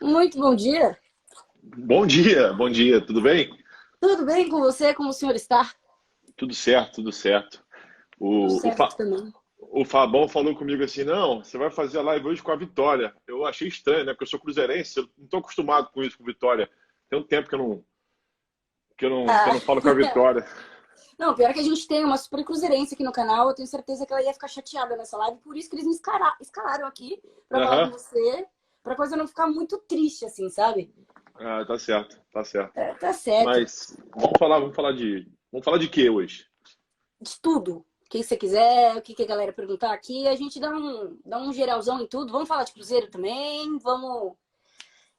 Muito bom dia. Bom dia, tudo bem? Tudo bem com você? Como o senhor está? Tudo certo, tudo certo. Tudo O, o, certo Fa- também. o Fabão falou comigo assim: não, você vai fazer a live hoje com a Vitória. Eu achei estranho, né? Porque eu sou cruzeirense, eu não estou acostumado com isso, com Vitória. Tem um tempo que eu não Ah, falo com a Vitória. não, pior que a gente tem uma super cruzeirense aqui no canal. Eu tenho certeza que ela ia ficar chateada nessa live. Por isso que eles me escalaram aqui pra falar com Aham. você. Pra coisa não ficar muito triste, assim, sabe? Ah, tá certo, tá certo. É, tá certo. Mas vamos falar de quê hoje? De tudo. O que você quiser, o que a galera perguntar aqui, a gente dá um geralzão em tudo. Vamos falar de cruzeiro também. Vamos.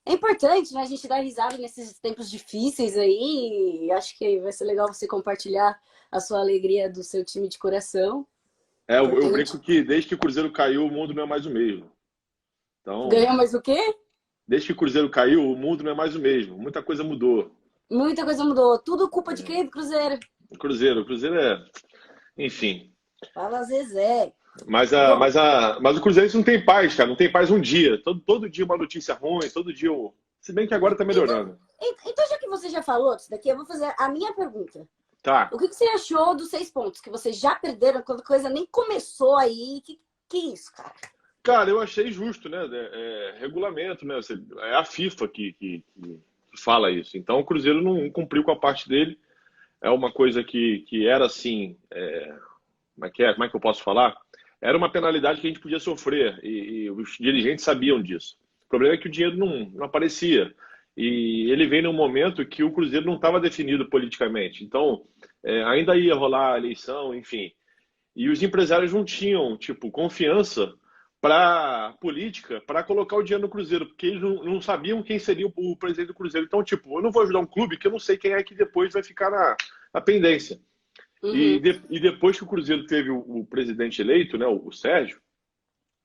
É importante, né? A gente dar risada nesses tempos difíceis aí. Acho que vai ser legal você compartilhar a sua alegria do seu time de coração. Eu Importante. brinco que desde que o Cruzeiro caiu, o mundo não é mais o mesmo. Então, Ganhou mais o quê? desde que o Cruzeiro caiu, o mundo não é mais o mesmo. Muita coisa mudou. Muita coisa mudou. Tudo culpa de quem? Do Cruzeiro. O Cruzeiro é. Enfim. Fala Zezé. Bom, Mas o Cruzeiro não tem paz, cara. Não tem paz um dia. Todo dia uma notícia ruim, todo dia. Se bem que agora tá então, melhorando. então, já que você já falou disso daqui, eu vou fazer a minha pergunta. Tá. O que você achou dos 6 pontos? Que vocês já perderam quando a coisa nem começou aí? Que isso, cara? Cara, eu achei justo, né? É regulamento, né? É a FIFA que fala isso. Então o Cruzeiro não cumpriu com a parte dele. É uma coisa que era assim. Como é que eu posso falar? Era uma penalidade que a gente podia sofrer e os dirigentes sabiam disso. O problema é que o dinheiro não aparecia. E ele veio num momento que o Cruzeiro não estava definido politicamente. Então, ainda ia rolar a eleição, enfim. E os empresários não tinham, tipo, confiança para política para colocar o dinheiro no Cruzeiro, porque eles não sabiam quem seria o presidente do Cruzeiro. Então, tipo, eu não vou ajudar um clube que eu não sei quem é que depois vai ficar na pendência. E, Uhum. e depois que o Cruzeiro teve o presidente eleito, né, o Sérgio,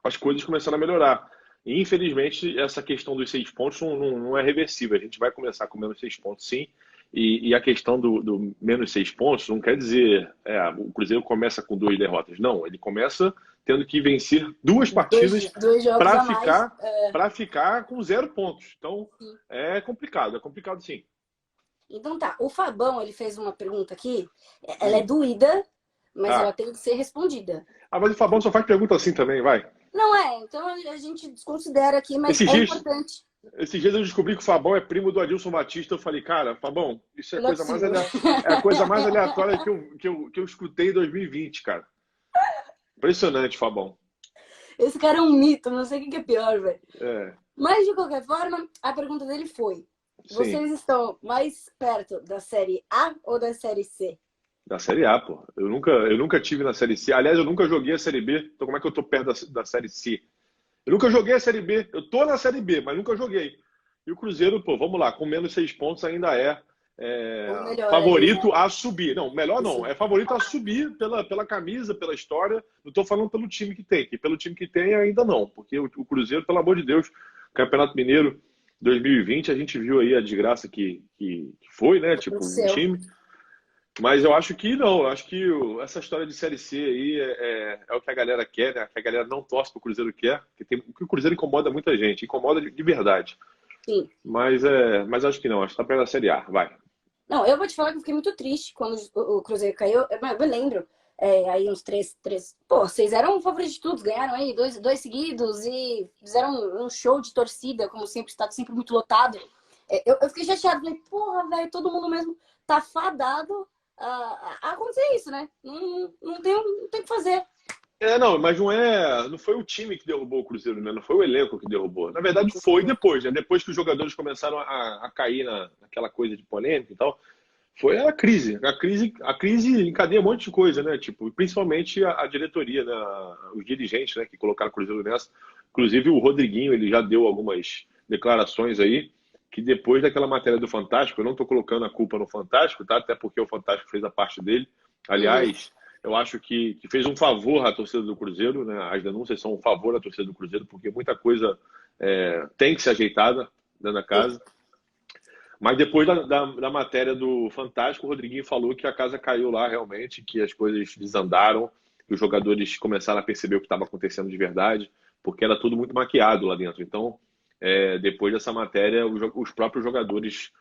as coisas começaram a melhorar. E, infelizmente, essa questão dos 6 pontos não é reversível. A gente vai começar com menos 6 pontos, sim. E a questão do menos 6 pontos não quer dizer o Cruzeiro começa com 2 derrotas. Não, ele começa tendo que vencer 2 partidas Dois jogos para a mais. ficar, para ficar com 0 pontos. Então, é complicado sim. Então tá, o Fabão, ele fez uma pergunta aqui, ela é Hum. doída, mas ela Ah. tem que ser respondida. Mas o Fabão só faz pergunta assim também, vai. Não é, então a gente desconsidera aqui, mas Esses é dias, importante. Esses dias eu descobri que o Fabão é primo do Adilson Batista. Eu falei, cara, Fabão, isso Não é possível. é a coisa mais aleatória que eu escutei em 2020, cara. Impressionante, Fabão. Esse cara é um mito, não sei o que é pior, velho. É, Mas, de qualquer forma, a pergunta dele foi: sim, vocês estão mais perto da série A ou da série C? da Série A, pô. Eu nunca tive na Série C. Aliás, eu nunca joguei a Série B. Então como é que eu tô perto da Série C? Eu nunca joguei a Série B. Eu tô na Série B, mas nunca joguei. E o Cruzeiro, pô, vamos lá, com menos 6 pontos ainda é Ou melhor ali, né? favorito a subir. Não, melhor não. Isso. É favorito a subir pela camisa, pela história. Não estou falando pelo time que tem, que pelo time que tem ainda não. Porque o Cruzeiro, pelo amor de Deus, Campeonato Mineiro 2020, a gente viu aí a desgraça que foi, né? Tipo, o Aconteceu. time. Mas eu acho que não, eu acho que essa história de Série C aí é o que a galera quer, né? Que a galera não torce para o Cruzeiro quer, que o Cruzeiro incomoda muita gente, incomoda de verdade. Sim. Mas acho que não, acho que tá perto da Série A, vai. Não, eu vou te falar que eu fiquei muito triste quando o Cruzeiro caiu. Eu me lembro, aí uns três. Pô, vocês eram favoritos de tudo, ganharam aí dois seguidos e fizeram um show de torcida, como sempre, está sempre muito lotado. Eu fiquei chateado, falei, porra, velho, todo mundo mesmo tá fadado a acontecer isso, né? Não tem o que fazer. Não, mas não foi o time que derrubou o Cruzeiro, né? Não foi o elenco que derrubou. Na verdade, foi depois, né? Depois que os jogadores começaram a cair naquela coisa de polêmica e tal, foi a crise. A crise encadeia um monte de coisa, né? Tipo, principalmente a diretoria, né? Os dirigentes, né? Que colocaram o Cruzeiro nessa. Inclusive o Rodriguinho, ele já deu algumas declarações aí que depois daquela matéria do Fantástico, eu não estou colocando a culpa no Fantástico, tá? Até porque o Fantástico fez a parte dele. Uhum. Aliás, eu acho que fez um favor à torcida do Cruzeiro, né? As denúncias são um favor à torcida do Cruzeiro, porque muita coisa tem que ser ajeitada dentro da Sim. casa. Mas depois da matéria do Fantástico, o Rodriguinho falou que a casa caiu lá realmente, que as coisas desandaram, que os jogadores começaram a perceber o que estava acontecendo de verdade, porque era tudo muito maquiado lá dentro. Então, depois dessa matéria, os próprios jogadores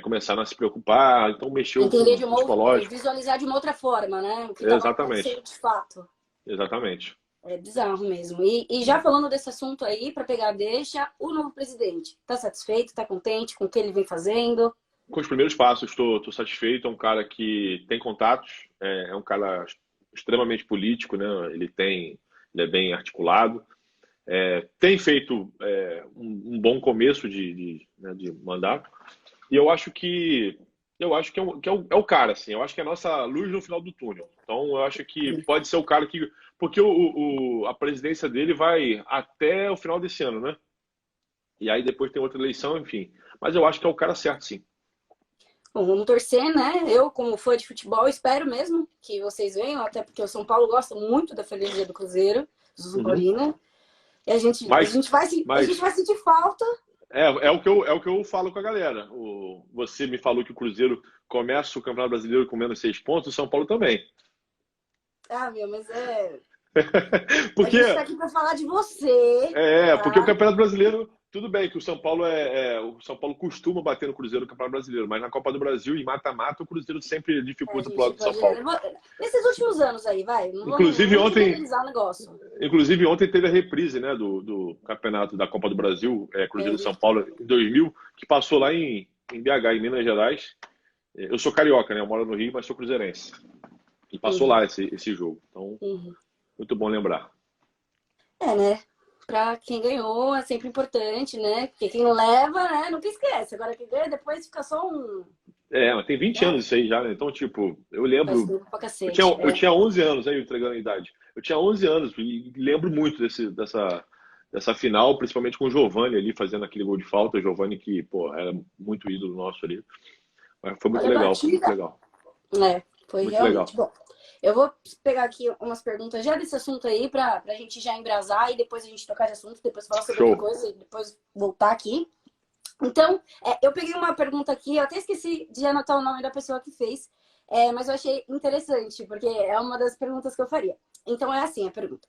começaram a se preocupar, então mexeu com Entender o psicológico. visualizar de uma outra forma, né? O que estava Exatamente, acontecendo de fato. exatamente. É bizarro mesmo. E já falando desse assunto aí, para pegar a deixa, o novo presidente está satisfeito, está contente com o que ele vem fazendo? Com os primeiros passos, estou satisfeito. É um cara que tem contatos, é um cara extremamente político, né? Ele é bem articulado, tem feito um bom começo né, de mandato. E eu acho que é o cara, assim. Eu acho que é a nossa luz no final do túnel. Então, eu acho que pode ser o cara que. Porque a presidência dele vai até o final desse ano, né? E aí depois tem outra eleição, enfim. Mas eu acho que é o cara certo, sim. Bom, vamos torcer, né? Eu, como fã de futebol, espero mesmo que vocês venham, até porque o São Paulo gosta muito da freguesia do Cruzeiro, do São Uhum. Paulino. E a Mas, gente vai sentir falta. é o que eu falo com a galera. Você me falou que o Cruzeiro começa o Campeonato Brasileiro com menos 6 pontos, o São Paulo também. Ah, meu, mas é. A Porque gente tá aqui para falar de você, porque o tá? Campeonato Brasileiro, tudo bem que o São Paulo o São Paulo costuma bater no Cruzeiro no Campeonato Brasileiro, mas na Copa do Brasil e mata-mata o Cruzeiro sempre A dificulta pro gente lado do São pode. Paulo. Nesses últimos anos aí, vai. Inclusive Vamos ontem, generalizar o negócio. inclusive ontem teve a reprise, né, do campeonato da Copa do Brasil, É, Cruzeiro e São Paulo em 2000, que passou lá em BH, em Minas Gerais. Eu sou carioca, né? Eu moro no Rio, mas sou cruzeirense. E passou uhum, lá esse jogo. Então, uhum. muito bom lembrar. É, né? Pra quem ganhou é sempre importante, né? Porque quem leva, né, nunca esquece. Agora quem ganha depois fica só um. Mas tem 20 Né? anos isso aí já, né? Então, tipo, eu Faz lembro. tempo pra Eu tinha, cacete. eu tinha 11 anos, aí entregando a idade. Eu tinha 11 anos e lembro muito dessa final, principalmente com o Giovani ali fazendo aquele gol de falta. O Giovani que, pô, era muito ídolo nosso ali. Mas foi muito Olha a legal, foi muito batida. legal. É, foi Muito realmente. legal. Bom, eu vou pegar aqui umas perguntas já desse assunto aí pra gente já embrasar e depois a gente tocar de assunto, depois falar sobre outra Show. coisa e depois voltar aqui. Então, eu peguei uma pergunta aqui, eu até esqueci de anotar o nome da pessoa que fez, mas eu achei interessante, porque é uma das perguntas que eu faria. Então, é assim a pergunta.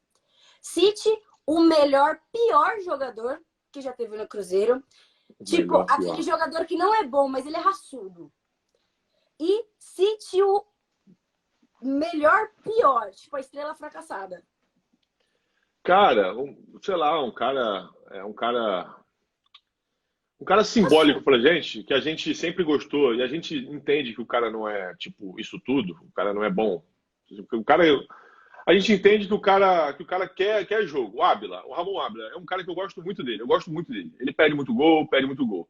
Cite o melhor, pior jogador que já teve no Cruzeiro. Tipo, Melhor, aquele pior. jogador que não é bom, mas ele é raçudo. E cite o melhor, pior, tipo a estrela fracassada. Cara, sei lá, um cara simbólico Raçudo. pra gente, que a gente sempre gostou, e a gente entende que o cara não é, tipo, isso tudo, o cara não é bom. O cara, a gente entende que o cara quer jogo. O Ramon Ábila, é um cara que eu gosto muito dele, eu gosto muito dele. Ele perde muito gol, perde muito gol.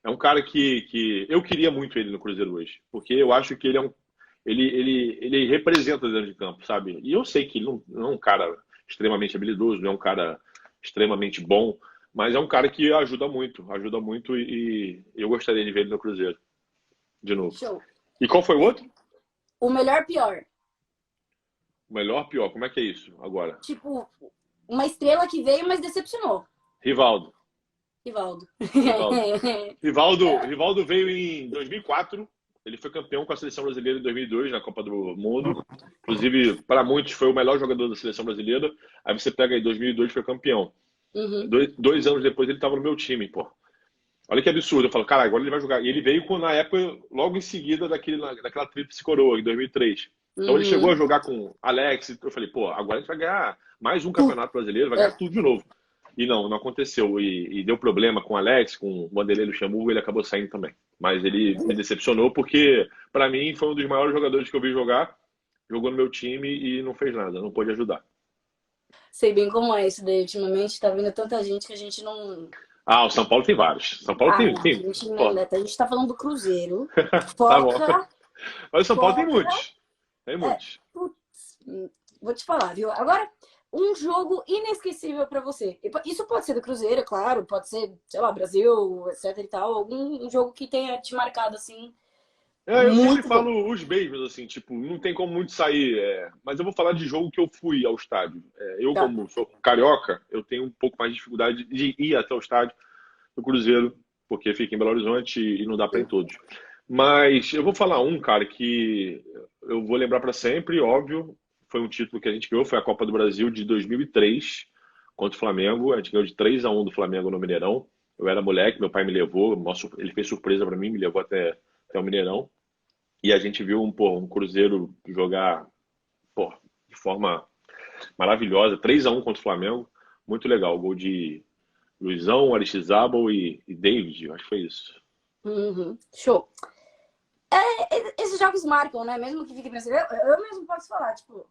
É um cara que eu queria muito ele no Cruzeiro hoje, porque eu acho que ele representa dentro de campo, sabe? E eu sei que ele não é um cara extremamente habilidoso, não é um cara extremamente bom, mas é um cara que ajuda muito e eu gostaria de ver ele no Cruzeiro de novo. Show. E qual foi o outro? O melhor, pior. O melhor, pior? Como é que é isso agora? Tipo, uma estrela que veio, mas decepcionou. Rivaldo. Rivaldo. Rivaldo. Rivaldo veio em 2004. Ele foi campeão com a seleção brasileira em 2002 na Copa do Mundo. Inclusive, para muitos, foi o melhor jogador da seleção brasileira. Aí você pega aí 2002 foi campeão. Uhum. Dois anos depois ele estava no meu time, pô. Olha que absurdo. Eu falo, cara, agora ele vai jogar. E ele veio na época, logo em seguida daquela tríplice coroa, em 2003. Então ele chegou a Uhum. jogar com Alex. Eu falei, pô, agora a gente vai ganhar mais um campeonato brasileiro, vai ganhar É. tudo de novo. E não aconteceu. E deu problema com o Alex, com o Vanderlei Luxemburgo, ele acabou saindo também. Mas ele me decepcionou porque, para mim, foi um dos maiores jogadores que eu vi jogar. Jogou no meu time e não fez nada, não pôde ajudar. Sei bem como é isso daí. Ultimamente tá vindo tanta gente que a gente não. Ah, o São Paulo tem vários. São Paulo Ah, tem, não, a tem. gente, Pô, né, a gente tá falando do Cruzeiro. tá bom. Foca, Mas o São Paulo tem foca. muitos. Tem É, muitos. putz, vou te falar, viu? Agora, um jogo inesquecível pra você. Isso pode ser do Cruzeiro, claro, pode ser, sei lá, Brasil, etc e tal. Algum jogo que tenha te marcado assim, Eu sempre muito bom. falo os mesmos, assim, tipo, não tem como muito sair. Mas eu vou falar de jogo que eu fui ao estádio. Eu, Tá. como sou carioca, eu tenho um pouco mais de dificuldade de ir até o estádio do Cruzeiro, porque fica em Belo Horizonte e não dá para ir em todos. Mas eu vou falar um, cara, que eu vou lembrar para sempre, óbvio. Foi um título que a gente ganhou, foi a Copa do Brasil de 2003 contra o Flamengo. A gente ganhou de 3-1 do Flamengo no Mineirão. eu era moleque, meu pai me levou, ele fez surpresa para mim, me levou até o Mineirão. E a gente viu um Cruzeiro jogar, pô, de forma maravilhosa, 3-1 contra o Flamengo. Muito legal. Gol de Luizão, Aristizábal e David, eu acho que foi isso. Uhum. Show. Esses jogos marcam, né? Mesmo que fique pensando. Eu mesmo posso falar, tipo,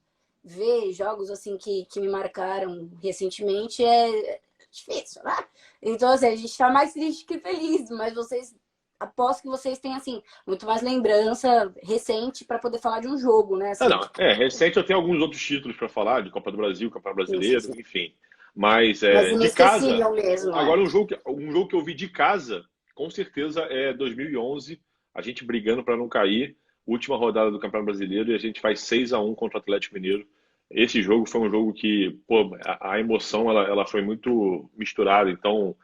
ver jogos assim que me marcaram recentemente é difícil, né? Então, assim, a gente tá mais triste que feliz, mas vocês. Aposto que vocês têm, assim, muito mais lembrança recente para poder falar de um jogo, né? Ah, Assim, não, recente eu tenho alguns outros títulos para falar, de Copa do Brasil, Campeonato sim, sim, Brasileiro, sim. enfim. Mas Mas de casa, inesquecível mesmo, agora é. um jogo que eu vi de casa, com certeza é 2011, a gente brigando para não cair, última rodada do Campeonato Brasileiro e a gente faz 6-1 contra o Atlético Mineiro. Esse jogo foi um jogo que, pô, a emoção ela foi muito misturada. Então,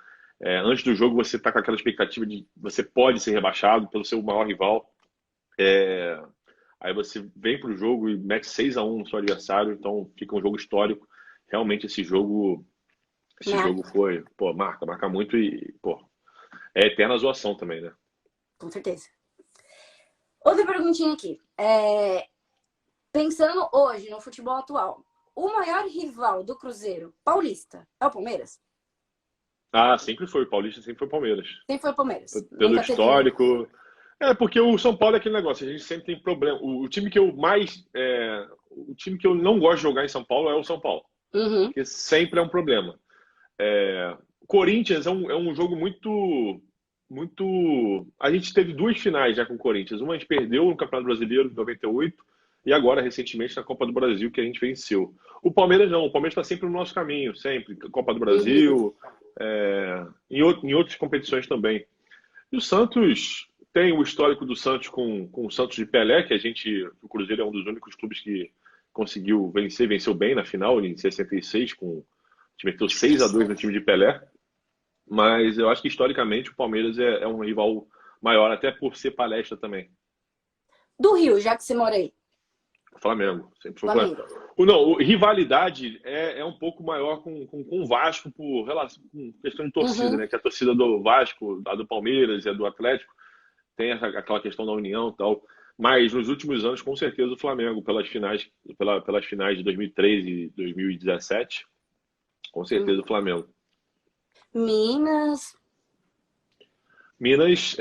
antes do jogo você tá com aquela expectativa de você pode ser rebaixado pelo seu maior rival. Aí você vem pro jogo e mete 6-1 no seu adversário, então fica um jogo histórico. Realmente esse jogo Marca, foi, pô, marca muito e, pô, é eterna zoação também, né? com certeza. Outra perguntinha aqui. Pensando hoje no futebol atual, o maior rival do Cruzeiro paulista é o Palmeiras? Ah, sempre foi, o Paulista sempre foi o Palmeiras. Sempre foi o Palmeiras. Pelo Nunca teve. histórico. Porque o São Paulo é aquele negócio, a gente sempre tem problema. O time que eu mais. O time que eu não gosto de jogar em São Paulo é o São Paulo. Uhum, Porque sempre é um problema. Corinthians é um jogo muito. Muito. A gente teve duas finais já com o Corinthians. Uma a gente perdeu no Campeonato Brasileiro de 98 e agora, recentemente, na Copa do Brasil, que a gente venceu. O Palmeiras não, o Palmeiras está sempre no nosso caminho, sempre. Copa do uhum. Brasil, em outras competições também. E o Santos tem o histórico do Santos com o Santos de Pelé, que o Cruzeiro é um dos únicos clubes que conseguiu vencer, venceu bem na final, em 66, a gente meteu 6-2 no time de Pelé. Mas eu acho que historicamente o Palmeiras é um rival maior, até por ser palestra também. Do Rio, já que você mora aí. O Flamengo, sempre foi o Flamengo. Flamengo. Não, rivalidade é um pouco maior com o Vasco com questão de torcida, Uhum. né? Que a torcida do Vasco, a do Palmeiras e a do Atlético tem aquela questão da união e tal. Mas nos últimos anos, com certeza, o Flamengo, pelas finais de 2013 e 2017, com certeza o Flamengo. Minas. Minas,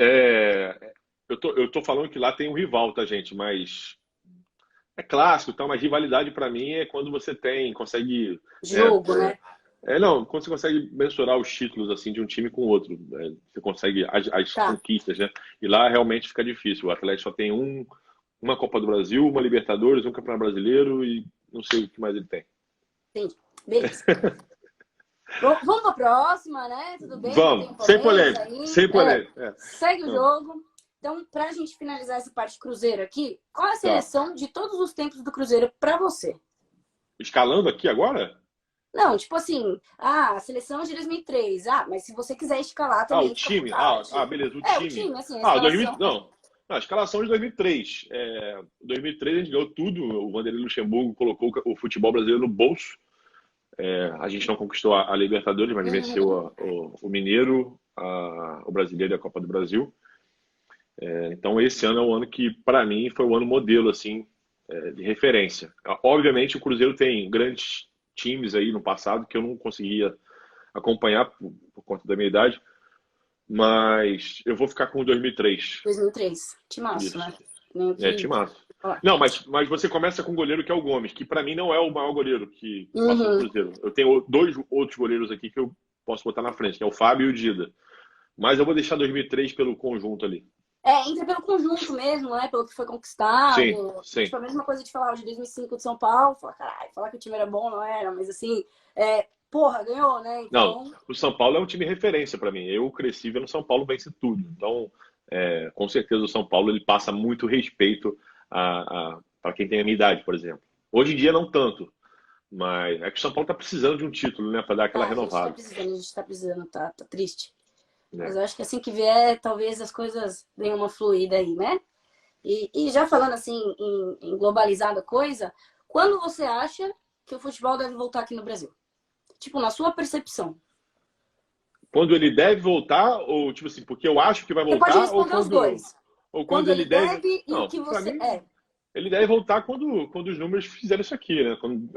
eu tô falando que lá tem um rival, tá, gente? Mas é clássico, então, mas rivalidade para mim é quando você consegue, né? Jogo, né? Não, quando você consegue mensurar os títulos assim de um time com o outro, né? Você consegue as Tá, conquistas, né? E lá realmente fica difícil. O Atlético só tem uma Copa do Brasil, uma Libertadores, um Campeonato Brasileiro e não sei o que mais ele tem. entendi. Beleza. Vamos para a próxima, né? Tudo bem? Não tem Vamos, sem polêmicas polêmica, aí. sem polêmica. Segue o Vamos. jogo. Então, para a gente finalizar essa parte Cruzeiro aqui, qual é a Tá. seleção de todos os tempos do Cruzeiro para você? Escalando aqui agora? Não, tipo assim, a seleção é de 2003. Mas se você quiser escalar O também, fica à time. vontade. Beleza, o O time. time, assim, a 2000, escalação. não. A escalação de 2003. 2003 a gente ganhou tudo. O Vanderlei Luxemburgo colocou o futebol brasileiro no bolso. A gente não conquistou a Libertadores, mas Uhum. venceu o Mineiro, o Brasileiro e a Copa do Brasil. Então esse ano é o ano que, para mim, foi o ano modelo assim, de referência. Obviamente o Cruzeiro tem grandes times aí no passado que eu não conseguia acompanhar por conta da minha idade, mas eu vou ficar com o 2003. 2003. Timaço, Isso. né? Nem o que Timaço. falar. Não, mas você começa com um goleiro que é o Gomes, que para mim não é o maior goleiro que passou no Uhum. Cruzeiro. Eu tenho dois outros goleiros aqui que eu posso botar na frente, que é o Fábio e o Dida. Mas eu vou deixar 2003 pelo conjunto ali. Entra pelo conjunto mesmo, né? Pelo que foi Sim, conquistado. sim. Tipo, a mesma coisa de falar de 2005 de São Paulo. Falar, caralho, falar que o time era bom, não era. Mas assim, porra, ganhou, né? Não, Então, o São Paulo é um time referência para mim. Eu cresci vendo o São Paulo vencer tudo. Então, com certeza o São Paulo ele passa muito respeito para quem tem a minha idade, por exemplo. Hoje em dia não tanto, mas é que o São Paulo está precisando de um título, né, para dar aquela renovada. a gente tá precisando, tá triste. Mas Né? eu acho que assim que vier, talvez as coisas deem uma fluída aí, né? E já falando assim, em globalizada coisa, quando você acha que o futebol deve voltar aqui no Brasil? Tipo, na sua percepção. Quando ele deve voltar, ou tipo assim, porque eu acho que vai Você pode voltar, responder os dois. ou quando Quando ele ele deve. deve e o Não, que para você mim, é. ele deve voltar quando os números fizerem isso aqui, né? Quando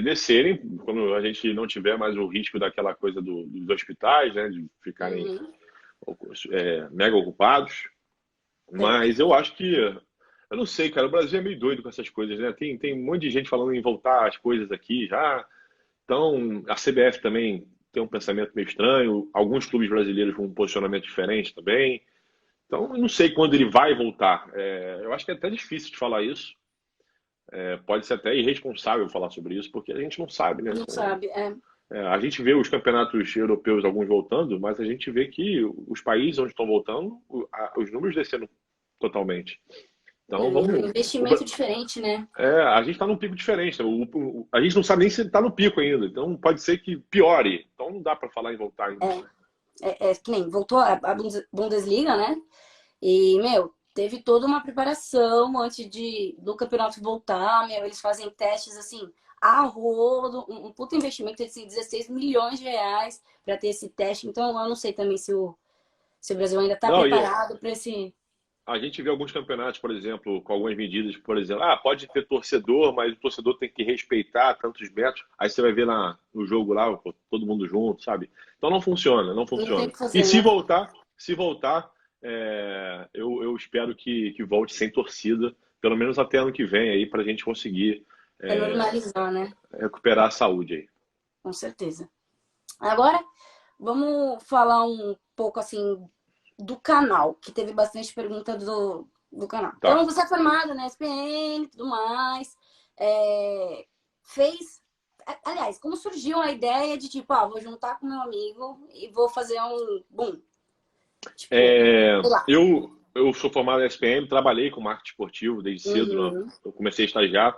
descerem, quando a gente não tiver mais o risco daquela coisa dos hospitais, né? De ficarem Uhum, mega ocupados. certo. Mas eu acho que. Eu não sei, cara. O Brasil é meio doido com essas coisas, né? Tem um monte de gente falando em voltar as coisas aqui já. Então, a CBF também tem um pensamento meio estranho. Alguns clubes brasileiros com um posicionamento diferente também. Então, eu não sei quando ele vai voltar. Eu acho que é até difícil de falar isso. Pode ser até irresponsável falar sobre isso, porque a gente não sabe, né? Não sabe, é. A gente vê os campeonatos europeus, alguns voltando, mas a gente vê que os países onde estão voltando, os números desceram totalmente. Então, vamos. Investimento diferente, né? A gente está num pico diferente. A gente não sabe nem se está no pico ainda. Então, pode ser que piore. Então, não dá para falar em voltar ainda. É que nem voltou a Bundesliga, né? E, meu, teve toda uma preparação antes do campeonato voltar, meu, eles fazem testes assim, a rodo, um puto investimento de assim, 16 milhões de reais para ter esse teste. Então, eu não sei também se o Brasil ainda está Não, e preparado para esse. a gente vê alguns campeonatos, por exemplo, com algumas medidas, por exemplo, pode ter torcedor, mas o torcedor tem que respeitar tantos metros. Aí você vai ver no jogo lá, pô, todo mundo junto, sabe? Então não funciona, não Não tem o funciona. que E fazer, se né? voltar, eu espero que volte sem torcida, pelo menos até ano que vem aí, para a gente conseguir É normalizar, né? recuperar a saúde aí. Com certeza. Agora, vamos falar um pouco assim do canal, que teve bastante pergunta do canal. Então, Tá. você é formado na SPM e tudo mais. é, fez. Aliás, como surgiu a ideia de tipo, vou juntar com meu amigo e vou fazer um. Bum. Tipo, sei lá. Eu sou formado em SPM, trabalhei com marketing esportivo desde cedo. Uhum, Eu comecei a estagiar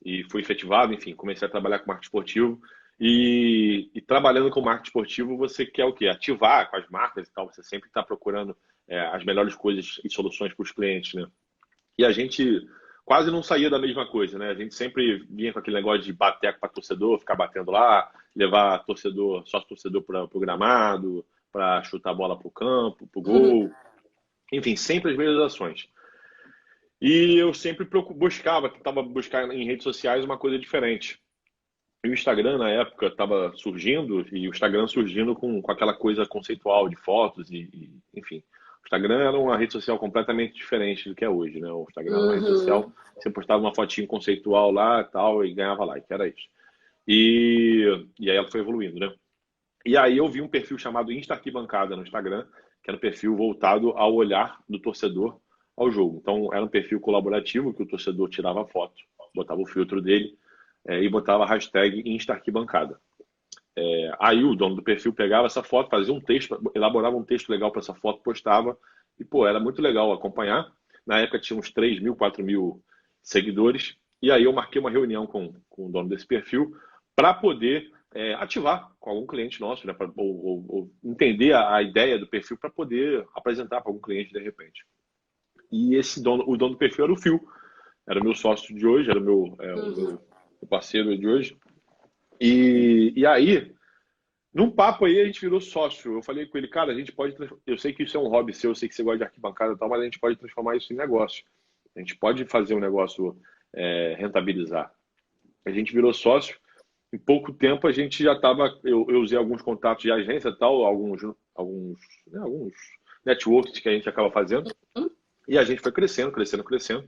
e fui efetivado, enfim, comecei a trabalhar com marketing esportivo. E trabalhando com marketing esportivo, você quer o quê? Ativar com as marcas e tal. Você sempre está procurando as melhores coisas e soluções para os clientes, né? E a gente quase não saía da mesma coisa, né? A gente sempre vinha com aquele negócio de bater para torcedor, ficar batendo lá, levar torcedor, sócio torcedor para o gramado, para chutar a bola para o campo, para o uhum, gol. Enfim, sempre as mesmas ações. E eu sempre tentava buscar em redes sociais uma coisa diferente. E o Instagram, na época, estava surgindo, e o Instagram surgindo com aquela coisa conceitual de fotos, enfim. O Instagram era uma rede social completamente diferente do que é hoje, né? O Instagram era uma rede social, uhum, você postava uma fotinho conceitual lá tal, e ganhava like, era isso. E aí ela foi evoluindo, né? E aí eu vi um perfil chamado Insta Arquibancada no Instagram, que era um perfil voltado ao olhar do torcedor ao jogo. Então era um perfil colaborativo que o torcedor tirava foto, botava o filtro dele e botava a hashtag Insta Arquibancada. Aí o dono do perfil pegava essa foto, fazia um texto, elaborava um texto legal para essa foto, postava e pô, era muito legal acompanhar. Na época tinha uns 3 mil, 4 mil seguidores. E aí eu marquei uma reunião com o dono desse perfil para poder ativar com algum cliente nosso, né, ou entender a ideia do perfil para poder apresentar para algum cliente de repente. E o dono do perfil era o Phil, era o meu sócio de hoje, era o uhum. meu parceiro de hoje. E aí, num papo aí, a gente virou sócio. Eu falei com ele, cara, a gente pode. Eu sei que isso é um hobby seu, eu sei que você gosta de arquibancada e tal, mas a gente pode transformar isso em negócio. A gente pode fazer um negócio rentabilizar. A gente virou sócio. Em pouco tempo a gente já estava. Eu usei alguns contatos de agência e tal, alguns networks que a gente acaba fazendo. E a gente foi crescendo, crescendo, crescendo.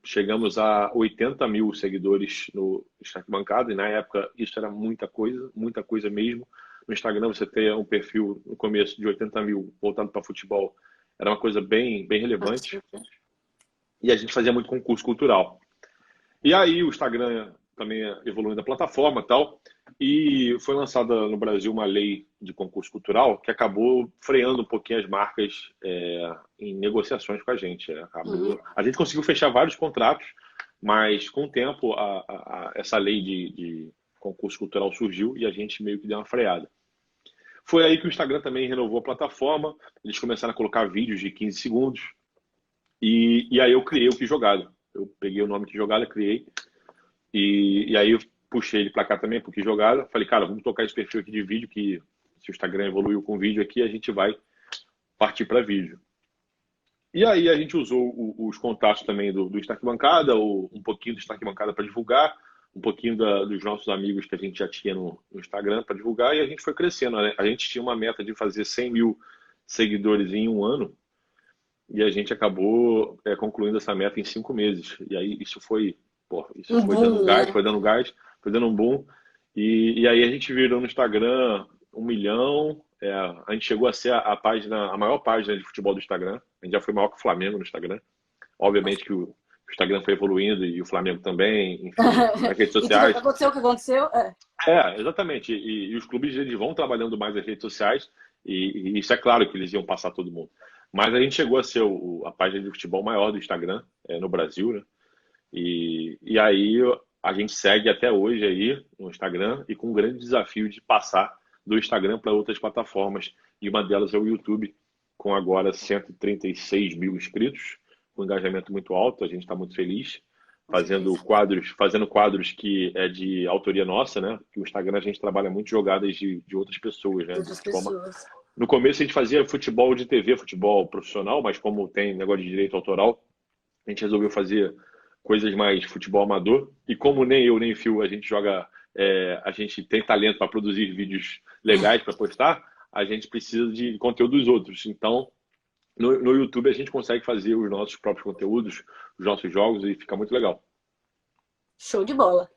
Chegamos a 80 mil seguidores no Arquibancada, e na época isso era muita coisa mesmo. No Instagram você ter um perfil no começo de 80 mil voltado para futebol era uma coisa bem, bem relevante. E a gente fazia muito concurso cultural. E aí o Instagram também evoluindo a plataforma e tal, e foi lançada no Brasil uma lei de concurso cultural que acabou freando um pouquinho as marcas em negociações com a gente. Uhum. A gente conseguiu fechar vários contratos, mas com o tempo essa lei de concurso cultural surgiu e a gente meio que deu uma freada. Foi aí que o Instagram também renovou a plataforma, eles começaram a colocar vídeos de 15 segundos, e aí eu criei o Que Jogada. Eu peguei o nome Que Jogada, criei, e aí eu puxei ele pra cá também, porque jogada. Falei, cara, vamos tocar esse perfil aqui de vídeo que Se o Instagram evoluiu com vídeo aqui, a gente vai partir para vídeo. E aí a gente usou os contatos também do Está Arquibancada, um pouquinho do Está Arquibancada para divulgar, um pouquinho dos nossos amigos que a gente já tinha no Instagram para divulgar, e a gente foi crescendo, né? A gente tinha uma meta de fazer 100 mil seguidores em um ano, e a gente acabou concluindo essa meta em 5 meses. E aí isso foi dando gás, né? foi dando gás, foi dando um boom. E aí a gente virou no Instagram 1 milhão. A gente chegou a ser a maior página de futebol do Instagram. A gente já foi maior que o Flamengo no Instagram. Obviamente que o Instagram foi evoluindo e o Flamengo também, enfim, nas redes sociais. E aconteceu o que aconteceu? Exatamente. E os clubes eles vão trabalhando mais as redes sociais e isso é claro que eles iam passar todo mundo. Mas a gente chegou a ser a página de futebol maior do Instagram no Brasil, né? E aí a gente segue até hoje aí no Instagram e com um grande desafio de passar do Instagram para outras plataformas. E uma delas é o YouTube, com agora 136 mil inscritos, com um engajamento muito alto. A gente está muito feliz, fazendo quadros que é de autoria nossa, né? Que o Instagram a gente trabalha muito jogadas de outras pessoas, né? Outras pessoas. No começo a gente fazia futebol de TV, futebol profissional, mas como tem negócio de direito autoral, a gente resolveu fazer coisas mais futebol amador. E como nem eu nem o Phil a gente joga, a gente tem talento para produzir vídeos legais para postar, a gente precisa de conteúdo dos outros. Então, no YouTube a gente consegue fazer os nossos próprios conteúdos, os nossos jogos e fica muito legal. Show de bola.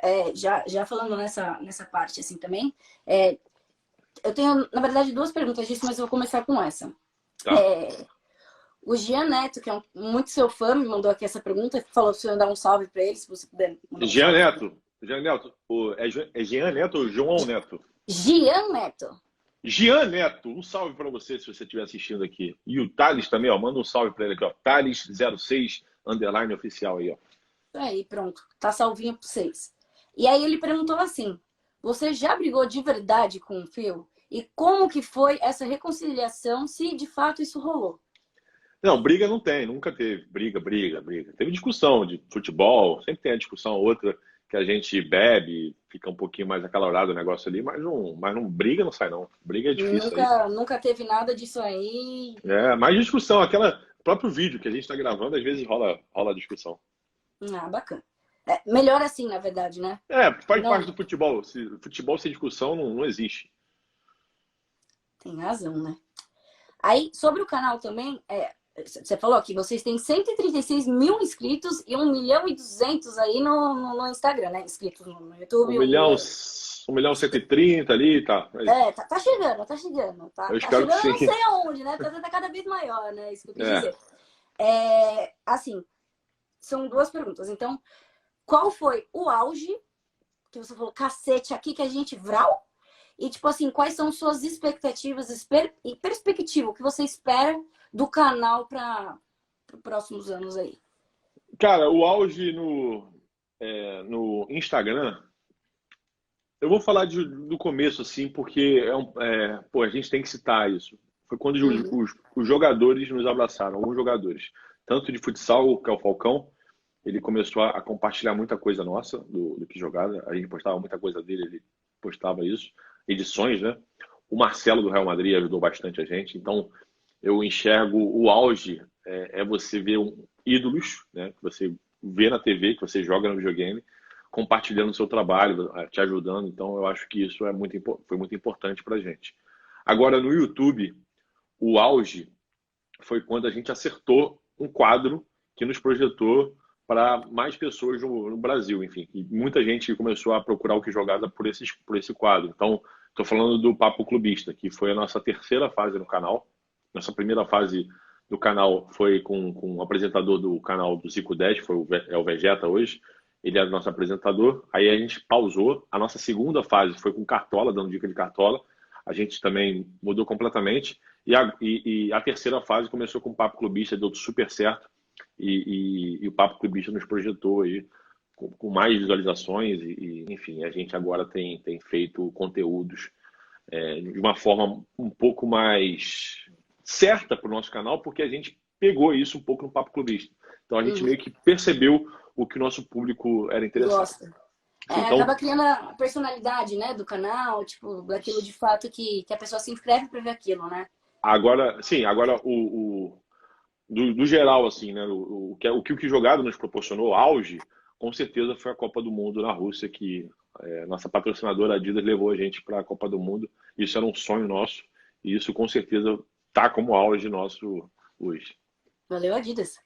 Já falando nessa parte assim também, eu tenho, na verdade, 2 perguntas disso, mas eu vou começar com essa. Tá. O Jean Neto, que é muito seu fã, me mandou aqui essa pergunta, falou se eu dar um salve para ele, se você puder mandar Jean Neto. É Jean Neto ou João Neto? Jean Neto. Jean Neto, um salve para você se você estiver assistindo aqui. E o Thales também, ó, manda um salve para ele aqui, ó. Thales06 _ oficial aí, ó. Aí, pronto. Tá salvinho para vocês. E aí ele perguntou assim: você já brigou de verdade com o Phil? E como que foi essa reconciliação, se de fato isso rolou? Não, briga não tem, nunca teve. Briga. Teve discussão de futebol, sempre tem a discussão outra que a gente bebe, fica um pouquinho mais acalorado o negócio ali, mas não briga não sai não. Briga é difícil. Nunca teve nada disso aí. Mais discussão, aquela próprio vídeo que a gente está gravando, às vezes rola discussão. Bacana. Melhor assim, na verdade, né? Faz parte do futebol. Futebol sem discussão não existe. Tem razão, né? Aí, sobre o canal também, você falou que vocês têm 136 mil inscritos e 1 milhão e 200 aí no Instagram, né? Inscritos no YouTube. 1 milhão 130 ali, tá. Tá chegando. Eu espero que sim. Não sei aonde, né? Tá cada vez maior, né? Isso que eu quis dizer. Assim, são 2 perguntas. Então, qual foi o auge que você falou, cacete, aqui que a gente vral? E, tipo assim, quais são suas expectativas e perspectiva? O que você espera do canal para os próximos anos aí? Cara, o auge no Instagram, eu vou falar do começo, assim, porque a gente tem que citar isso. Foi quando os jogadores nos abraçaram, alguns jogadores. Tanto de futsal, que é o Falcão, ele começou a compartilhar muita coisa nossa do que jogava. A gente postava muita coisa dele, ele postava isso. Edições, né? O Marcelo do Real Madrid ajudou bastante a gente. Então, eu enxergo o auge você ver ídolos, né? Que você vê na TV, que você joga no videogame, compartilhando o seu trabalho, te ajudando. Então, eu acho que isso foi muito importante pra gente. Agora, no YouTube, o auge foi quando a gente acertou um quadro que nos projetou para mais pessoas no Brasil, enfim. E muita gente começou a procurar o que jogada por esse quadro. Então, estou falando do Papo Clubista, que foi a nossa 3ª fase no canal. Nossa primeira fase do canal foi com o apresentador do canal do Zico 10, é o Vegeta hoje. Ele era o nosso apresentador. Aí a gente pausou. A nossa 2ª fase foi com Cartola, dando dica de Cartola. A gente também mudou completamente. E a 3ª fase começou com o Papo Clubista, deu super certo. E o Papo Clubista nos projetou aí com mais visualizações enfim, a gente agora tem feito conteúdos de uma forma um pouco mais certa para o nosso canal, porque a gente pegou isso um pouco no Papo Clubista. Então a gente meio que percebeu o que o nosso público era interessado. Então, acaba criando a personalidade, né, do canal, tipo, daquilo de fato que a pessoa se inscreve pra ver aquilo, né? agora, sim, agora do geral, assim, né? O que jogado nos proporcionou auge, com certeza foi a Copa do Mundo na Rússia, que nossa patrocinadora Adidas levou a gente para a Copa do Mundo. Isso era um sonho nosso, e isso com certeza tá como auge nosso hoje. Valeu, Adidas.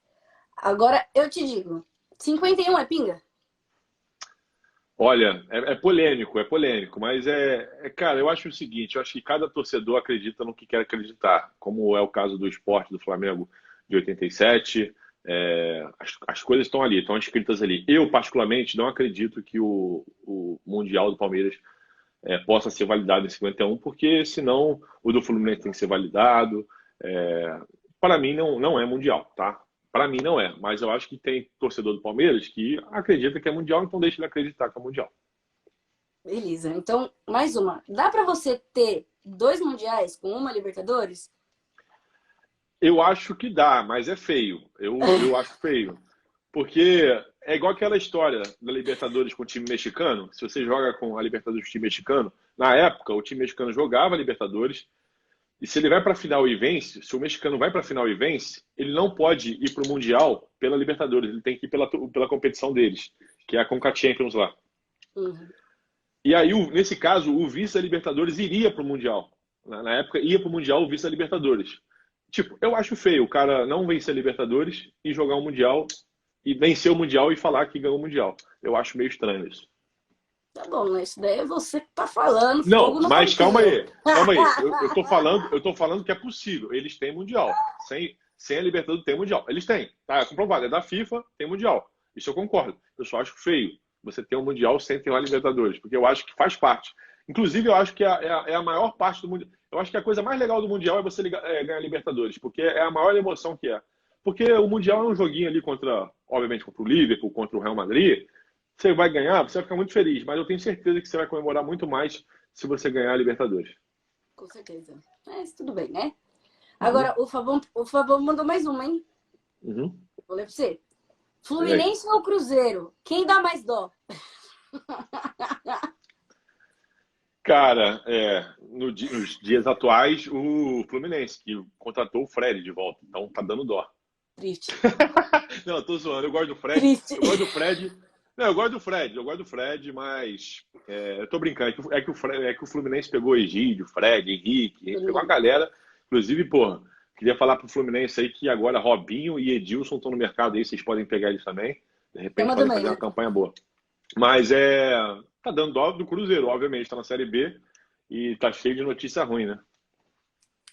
Agora eu te digo, 51 é pinga? Olha, é polêmico, mas cara, eu acho o seguinte, eu acho que cada torcedor acredita no que quer acreditar, como é o caso do esporte do Flamengo de 87, as coisas estão ali, estão escritas ali. Eu, particularmente, não acredito que o Mundial do Palmeiras possa ser validado em 51, porque senão o do Fluminense tem que ser validado. Para mim, não é Mundial, tá? Para mim não é, mas eu acho que tem torcedor do Palmeiras que acredita que é Mundial, então deixa ele acreditar que é Mundial. Beleza. Então, mais uma. Dá pra você ter 2 mundiais com uma Libertadores? Eu acho que dá, mas é feio. Eu acho feio. Porque é igual aquela história da Libertadores com o time mexicano. Se você joga com a Libertadores com o time mexicano, na época o time mexicano jogava a Libertadores. E se ele vai para a final e vence, se o mexicano vai para a final e vence, ele não pode ir para o Mundial pela Libertadores. Ele tem que ir pela competição deles, que é a Conca Champions lá. Uhum. E aí, nesse caso, o vice da Libertadores iria para o Mundial. Na época, ia para o Mundial o vice da Libertadores. Tipo, eu acho feio o cara não vencer a Libertadores e jogar o Mundial, e vencer o Mundial e falar que ganhou o Mundial. Eu acho meio estranho isso. Tá bom, né? Isso daí é você que tá falando, Não, fogo no mas calma parquinho. aí, calma aí. Eu tô falando que é possível. Eles têm Mundial. Sem a Libertadores tem Mundial. Eles têm, tá? É comprovado. É da FIFA, tem Mundial. Isso eu concordo. Eu só acho feio você ter um Mundial sem ter uma Libertadores, porque eu acho que faz parte. Inclusive, eu acho que é a maior parte do Mundial. Eu acho que a coisa mais legal do Mundial é você ganhar Libertadores, porque é a maior emoção que é. Porque o Mundial é um joguinho ali obviamente, contra o Liverpool, contra o Real Madrid. Você vai ganhar, você vai ficar muito feliz, mas eu tenho certeza que você vai comemorar muito mais se você ganhar a Libertadores. Com certeza. Mas tudo bem, né? Uhum, Agora, o Fabão mandou mais uma, hein? uhum. Vou ler pra você. E aí? Fluminense ou Cruzeiro? Quem dá mais dó? Cara, nos dias atuais, o Fluminense, que contratou o Fred de volta, então tá dando dó. Triste. Não, eu tô zoando, eu gosto do Fred. Triste. Eu gosto do Fred. Não, eu gosto do Fred, mas eu tô brincando. É que o Fluminense pegou Egídio, Fred, Henrique, a gente pegou a galera. Inclusive, pô, queria falar pro Fluminense aí que agora Robinho e Edilson estão no mercado aí, vocês podem pegar eles também. De repente Tema podem também, fazer uma né? campanha boa. Mas tá dando dó do Cruzeiro, obviamente, tá na Série B e tá cheio de notícia ruim, né?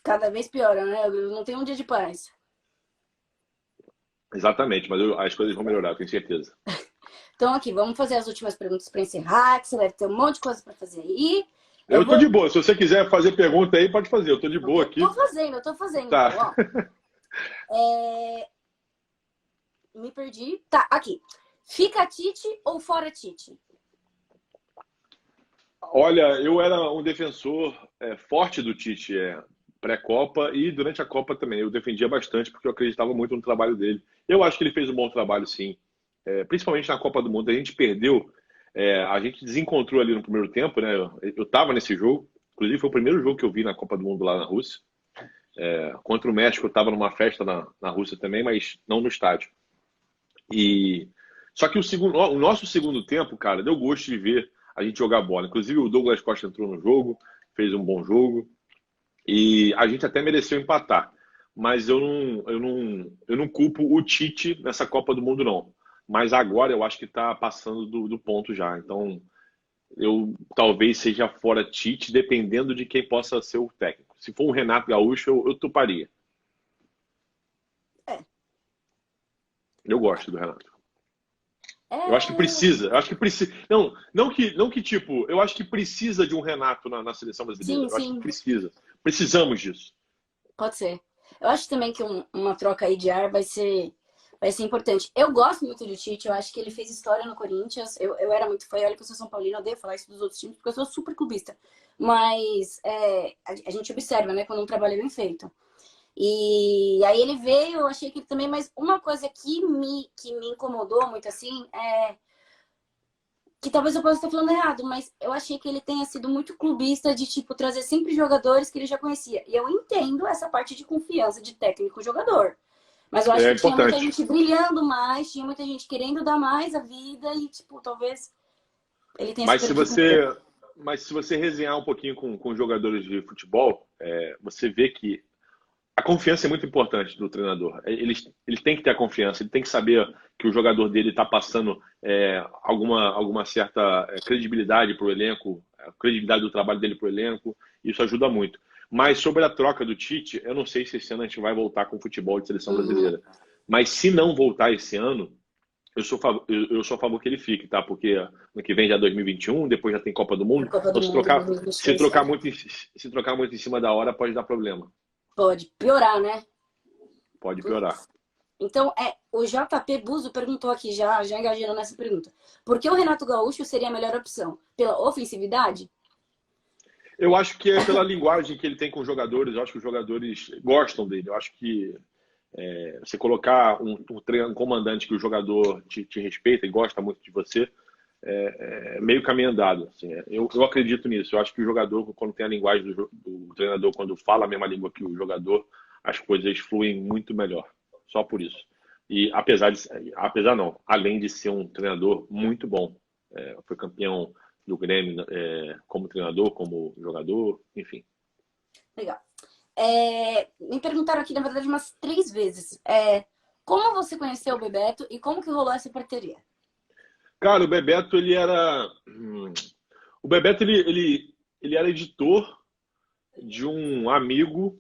Cada vez piora, né? Eu não tenho um dia de paz. Exatamente, mas as coisas vão melhorar, tenho certeza. Então, aqui, vamos fazer as últimas perguntas para encerrar, que você deve ter um monte de coisa para fazer aí. Eu Eu tô de vou. boa, se você quiser fazer pergunta aí, pode fazer, eu tô de boa Tô aqui. fazendo, eu tô fazendo, então, Tá. ó. Me perdi. Tá, aqui. Fica Tite ou fora Tite? Olha, eu era um defensor forte do Tite, pré-Copa e durante a Copa também. Eu defendia bastante porque eu acreditava muito no trabalho dele. Eu acho que ele fez um bom trabalho, sim. Principalmente na Copa do Mundo. A gente perdeu, a gente desencontrou ali no primeiro tempo, né? Eu estava nesse jogo, inclusive foi o primeiro jogo que eu vi na Copa do Mundo lá na Rússia. Contra o México, eu estava numa festa na Rússia também, mas não no estádio. E só que o nosso segundo tempo, cara, deu gosto de ver a gente jogar bola. Inclusive o Douglas Costa entrou no jogo, fez um bom jogo e a gente até mereceu empatar. Mas eu não culpo o Tite nessa Copa do Mundo, não. Mas agora eu acho que está passando do ponto já. Então eu talvez seja fora Tite, dependendo de quem possa ser o técnico. Se for um Renato Gaúcho, eu toparia. É. Eu gosto do Renato. Eu acho que É. precisa. Eu acho que precisa. Não que tipo, eu acho que precisa de um Renato na seleção brasileira. Sim, Eu acho que sim, precisa. Precisamos disso. pode ser. Eu acho também que uma troca aí de ar vai ser importante. Eu gosto muito do Tite, eu acho que ele fez história no Corinthians. Eu era muito fã, olha que eu sou São Paulino, eu odeio falar isso dos outros times, porque eu sou super clubista. Mas a gente observa, né, quando um trabalho é bem feito. E aí ele veio, eu achei que ele também, mas uma coisa que me incomodou muito assim que talvez eu possa estar falando errado, mas eu achei que ele tenha sido muito clubista de, tipo, trazer sempre jogadores que ele já conhecia. E eu entendo essa parte de confiança de técnico-jogador. Mas eu acho É que tinha muita importante. gente brilhando mais, tinha muita gente querendo dar mais a vida e, tipo, talvez ele tenha se Mas se perdido um pouco. você, mas se você resenhar um pouquinho com jogadores de futebol, você vê que a confiança é muito importante do treinador. Ele tem que ter a confiança, ele tem que saber que o jogador dele está passando alguma certa credibilidade para o elenco, a credibilidade do trabalho dele para o elenco. Isso ajuda muito. Mas sobre a troca do Tite, eu não sei se esse ano a gente vai voltar com o futebol de seleção Uhum. brasileira. Mas se não voltar esse ano, eu sou a favor que ele fique, tá? Porque no que vem já é 2021, depois já tem Copa do A Mundo. Copa do Então Mundo 2023, é. se trocar muito em cima da hora pode dar problema. Pode piorar, né? Pode piorar. Putz. Então, o JP Buzo perguntou aqui, já engajando nessa pergunta. Por que o Renato Gaúcho seria a melhor opção? Pela ofensividade? Eu acho que é pela linguagem que ele tem com os jogadores. Eu acho que os jogadores gostam dele. Eu acho que você colocar um comandante que o jogador te respeita e gosta muito de você, meio caminho andado. Assim, eu acredito nisso. Eu acho que o jogador, quando tem a linguagem do treinador, quando fala a mesma língua que o jogador, as coisas fluem muito melhor. Só por isso. E apesar não, além de ser um treinador muito bom, foi campeão do Grêmio como treinador, como jogador, enfim. Legal. Me perguntaram aqui, na verdade, umas 3 vezes. Como você conheceu o Bebeto e como que rolou essa parceria? Cara, o Bebeto, ele era. O Bebeto, ele era editor de um amigo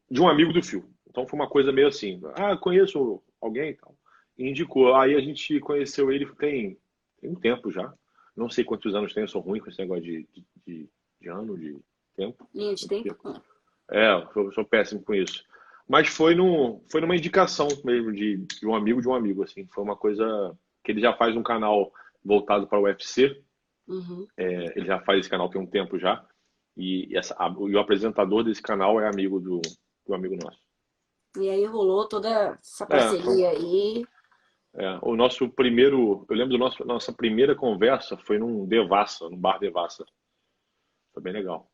de um amigo do Phil. Então foi uma coisa meio assim. Ah, conheço alguém e tal. E indicou. Aí a gente conheceu ele tem um tempo já. Não sei quantos anos tem, eu sou ruim com esse negócio de ano, de tempo. Linha de tempo? Eu sou péssimo com isso. Mas foi numa indicação mesmo de um amigo, assim. Foi uma coisa que ele já faz um canal voltado para o UFC. Uhum. Ele já faz esse canal tem um tempo já. E o apresentador desse canal é amigo do amigo nosso. E aí rolou toda essa É, parceria aí. o nosso primeiro. Eu lembro nossa primeira conversa foi num Devassa, num bar Devassa. Foi bem legal.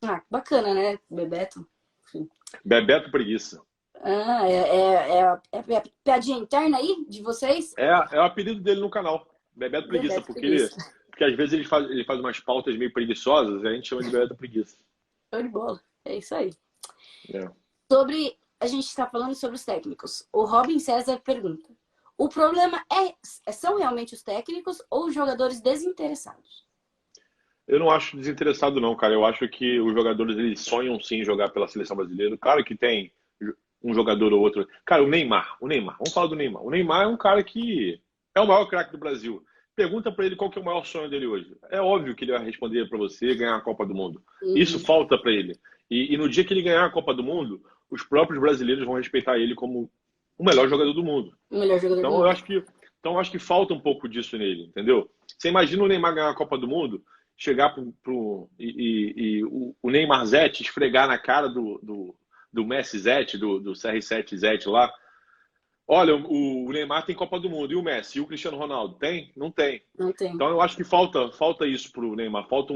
Ah, bacana, né, Bebeto? Enfim. Bebeto Preguiça. Ah, é a piadinha interna aí de vocês? É o apelido dele no canal. Bebeto Preguiça, Bebeto Preguiça. porque às vezes ele faz umas pautas meio preguiçosas e a gente chama de Bebeto Preguiça. Show de bola. É isso aí. É. A gente está falando sobre os técnicos. O Robin César pergunta: o problema são realmente os técnicos ou os jogadores desinteressados? Eu não acho desinteressado, não, cara. Eu acho que os jogadores eles sonham sim em jogar pela seleção brasileira. Claro que tem um jogador ou outro. Cara, o Neymar. Vamos falar do Neymar. O Neymar é um cara que é o maior craque do Brasil. Pergunta pra ele qual que é o maior sonho dele hoje. É óbvio que ele vai responder pra você ganhar a Copa do Mundo. Isso Uhum. falta pra ele. E no dia que ele ganhar a Copa do Mundo, os próprios brasileiros vão respeitar ele como o melhor jogador do mundo. O melhor jogador do Então mundo. eu acho que falta um pouco disso nele, entendeu? Você imagina o Neymar ganhar a Copa do Mundo, chegar e o Neymar Zete esfregar na cara do Messi Zete, do CR7 Zete lá. Olha, o Neymar tem Copa do Mundo, e o Messi? E o Cristiano Ronaldo? Tem? Não tem. Não tem. Então eu acho que falta isso pro Neymar, falta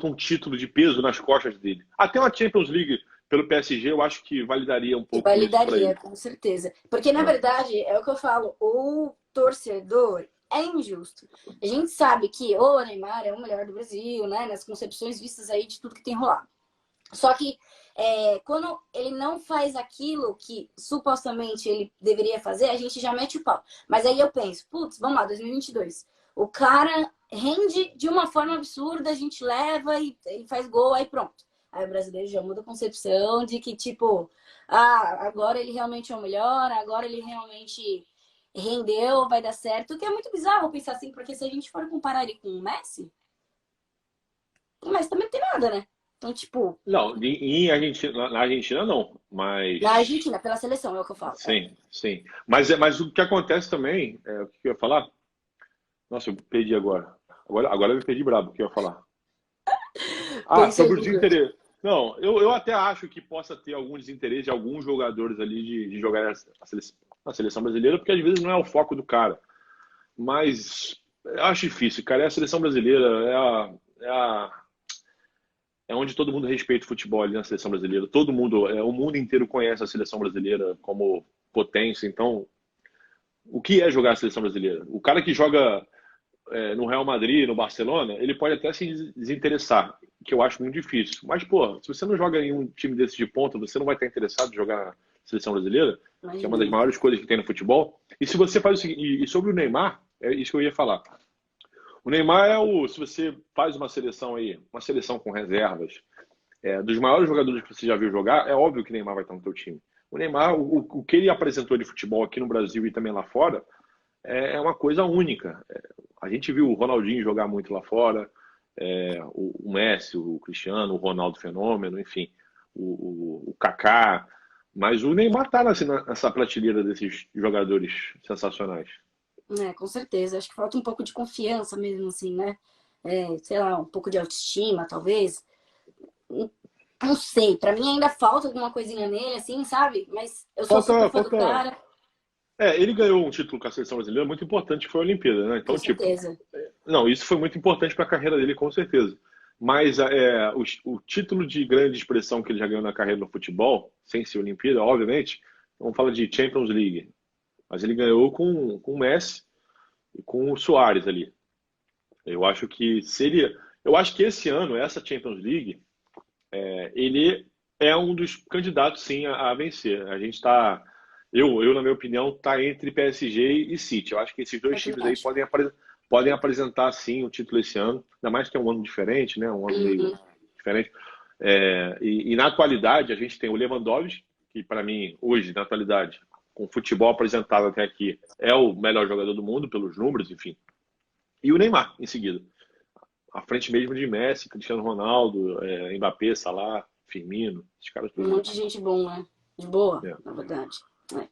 um título de peso nas costas dele. Até uma Champions League pelo PSG eu acho que validaria um pouco isso para Validaria, ele. com certeza. Porque, na É. verdade, é o que eu falo, o torcedor é injusto. A gente sabe que o Neymar é o melhor do Brasil, né? Nas concepções vistas aí de tudo que tem rolado. Só que quando ele não faz aquilo que supostamente ele deveria fazer, a gente já mete o pau. Mas aí eu penso, putz, vamos lá, 2022. O cara rende de uma forma absurda, a gente leva e ele faz gol, aí pronto. Aí o brasileiro já muda a concepção de que, tipo, agora ele realmente é o melhor, agora ele realmente rendeu, vai dar certo. O que é muito bizarro pensar assim, porque se a gente for comparar ele com o Messi também não tem nada, né? Então, tipo, Não, na Argentina não, na mas Argentina, pela seleção, é o que eu falo. sim, sim. Mas o que acontece também, o que eu ia falar? Nossa, eu perdi agora. Agora eu me perdi brabo, o que eu ia falar? Ah, Pensa aí, sobre o Gugu. desinteresse. Não, eu até acho que possa ter algum desinteresse de alguns jogadores ali de jogar na seleção brasileira, porque às vezes não é o foco do cara. mas eu acho difícil, cara. É a seleção brasileira, é onde todo mundo respeita o futebol ali na seleção brasileira. Todo mundo, o mundo inteiro conhece a seleção brasileira como potência. Então, o que é jogar a seleção brasileira? O cara que joga no Real Madrid, no Barcelona, ele pode até se desinteressar, que eu acho muito difícil. Mas, pô, se você não joga em um time desse de ponta, você não vai estar interessado em jogar na seleção brasileira, que é uma das Imagina. maiores coisas que tem no futebol. E se você faz o seguinte, e sobre o Neymar, é isso que eu ia falar. O Neymar se você faz uma seleção aí, uma seleção com reservas, dos maiores jogadores que você já viu jogar, é óbvio que o Neymar vai estar no teu time. O Neymar, o que ele apresentou de futebol aqui no Brasil e também lá fora, é uma coisa única. A gente viu o Ronaldinho jogar muito lá fora, o Messi, o Cristiano, o Ronaldo Fenômeno, enfim, o Kaká. Mas o Neymar está nessa prateleira desses jogadores sensacionais. Com certeza. Acho que falta um pouco de confiança mesmo, assim, né? Sei lá, um pouco de autoestima, talvez. Não sei, pra mim ainda falta alguma coisinha nele, assim, sabe? Mas eu sou super fã do Falta. cara, Ele ganhou um título com a seleção brasileira muito importante, que foi a Olimpíada, né? com Então, tipo, certeza. não, isso foi muito importante para a carreira dele, com certeza. Mas o título de grande expressão que ele já ganhou na carreira no futebol, sem ser Olimpíada, obviamente, vamos falar de Champions League. Mas ele ganhou com o Messi e com o Suárez ali. Eu acho que seria. Eu acho que esse ano, essa Champions League, ele é um dos candidatos, sim, a vencer. A gente está. Na minha opinião, está entre PSG e City. Eu acho que esses dois Eu também times aí acho. podem apresentar, sim, o título esse ano. Ainda mais que é um ano diferente, né? Um ano meio Uhum. diferente. E na atualidade, a gente tem o Lewandowski, que para mim, hoje, na atualidade, com o futebol apresentado até aqui, é o melhor jogador do mundo, pelos números, enfim. E o Neymar, em seguida. À frente mesmo de Messi, Cristiano Ronaldo, Mbappé, Salah, Firmino, esses caras Um todos aí. monte de gente bom, né? De boa, É. na verdade. É.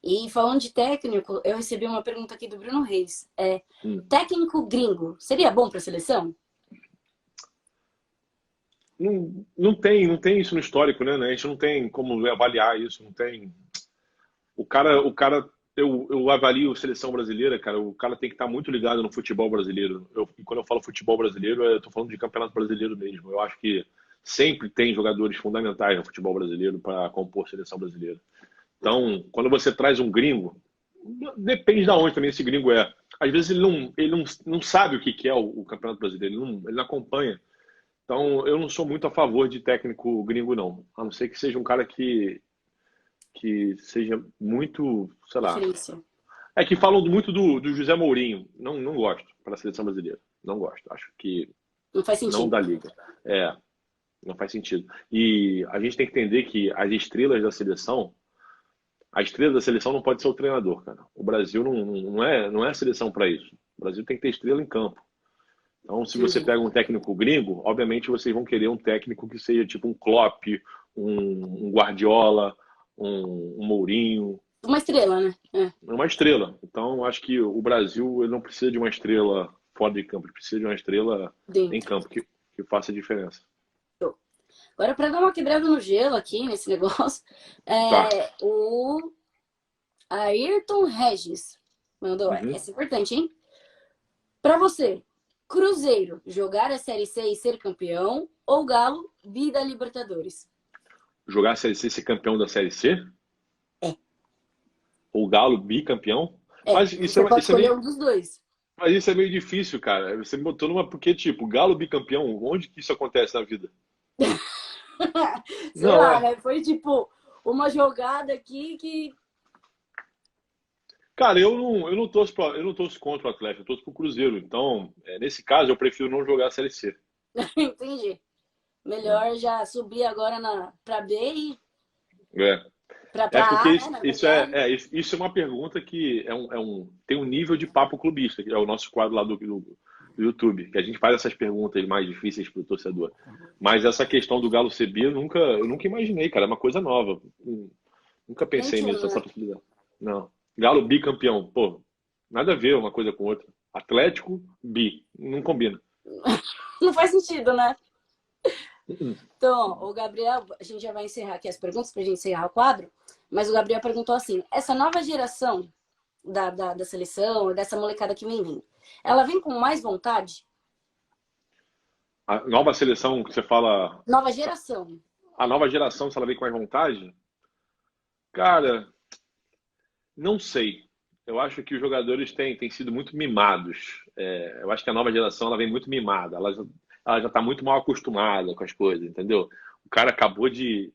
E falando de técnico, eu recebi uma pergunta aqui do Bruno Reis. Hum. Técnico gringo, seria bom pra seleção? Não tem isso no histórico, né? A gente não tem como avaliar isso, não tem. Eu avalio a seleção brasileira, cara. O cara tem que estar muito ligado no futebol brasileiro. E quando eu falo futebol brasileiro, eu tô falando de campeonato brasileiro mesmo. Eu acho que sempre tem jogadores fundamentais no futebol brasileiro para compor a seleção brasileira. Então, quando você traz um gringo, depende de onde também esse gringo é. Às vezes ele não sabe o que é o Campeonato Brasileiro, ele não acompanha. Então, eu não sou muito a favor de técnico gringo, não. A não ser que seja um cara que seja muito, sei lá. Referência. É que falam muito do José Mourinho. Não gosto para a seleção brasileira. Não gosto. Acho que Não faz não sentido. dá liga. Não faz sentido. E a gente tem que entender que as estrelas da seleção, a estrela da seleção não pode ser o treinador, cara. O Brasil não é seleção para isso. O Brasil tem que ter estrela em campo. Então, se você Entendi. pega um técnico gringo, obviamente vocês vão querer um técnico que seja tipo um Klopp, um Guardiola, um Mourinho, Uma estrela, né? uma estrela. Então, acho que o Brasil ele não precisa de uma estrela fora de campo, ele precisa de uma estrela em Dentro. campo que faça a diferença. Agora, para dar uma quebrada no gelo aqui nesse negócio, Tá. o Ayrton Regis mandou. Uhum. Essa é importante, hein? Para você, Cruzeiro jogar a Série C e ser campeão ou Galo bi da Libertadores? Jogar a Série C e ser campeão da Série C? É. Ou Galo bicampeão? Mas isso Você é, pode isso é escolher meio, um dos dois. mas isso é meio difícil, cara. Você me botou numa. Porque, tipo, Galo bicampeão, onde que isso acontece na vida? Sei Não, lá, é. né? Foi tipo uma jogada aqui que. Cara, eu não torço contra o Atlético, eu torço pro Cruzeiro. Então, nesse caso, eu prefiro não jogar a Série C. Entendi. Né? Melhor já subir agora para B e É. para Porque A, né? isso, Na isso é, verdade. é, isso é uma pergunta que tem um nível de papo clubista, que é o nosso quadro lá do YouTube, que a gente faz essas perguntas mais difíceis para o torcedor. Mas essa questão do Galo CB eu nunca imaginei, cara, é uma coisa nova. Nunca Nem pensei tinha, nisso, essa né? possibilidade. Não. Galo bicampeão, pô, nada a ver uma coisa com outra. Atlético, bi, não combina. Não faz sentido, né? Uh-uh. Então, o Gabriel, a gente já vai encerrar aqui as perguntas para a gente encerrar o quadro, mas o Gabriel perguntou assim: essa nova geração da seleção, dessa molecada que vem vindo, ela vem com mais vontade? A nova seleção que você fala, Nova geração. a nova geração, se ela vem com mais vontade, cara, não sei. Eu acho que os jogadores têm sido muito mimados. Eu acho que a nova geração ela vem muito mimada. Ela já está muito mal acostumada com as coisas, entendeu? O cara acabou de,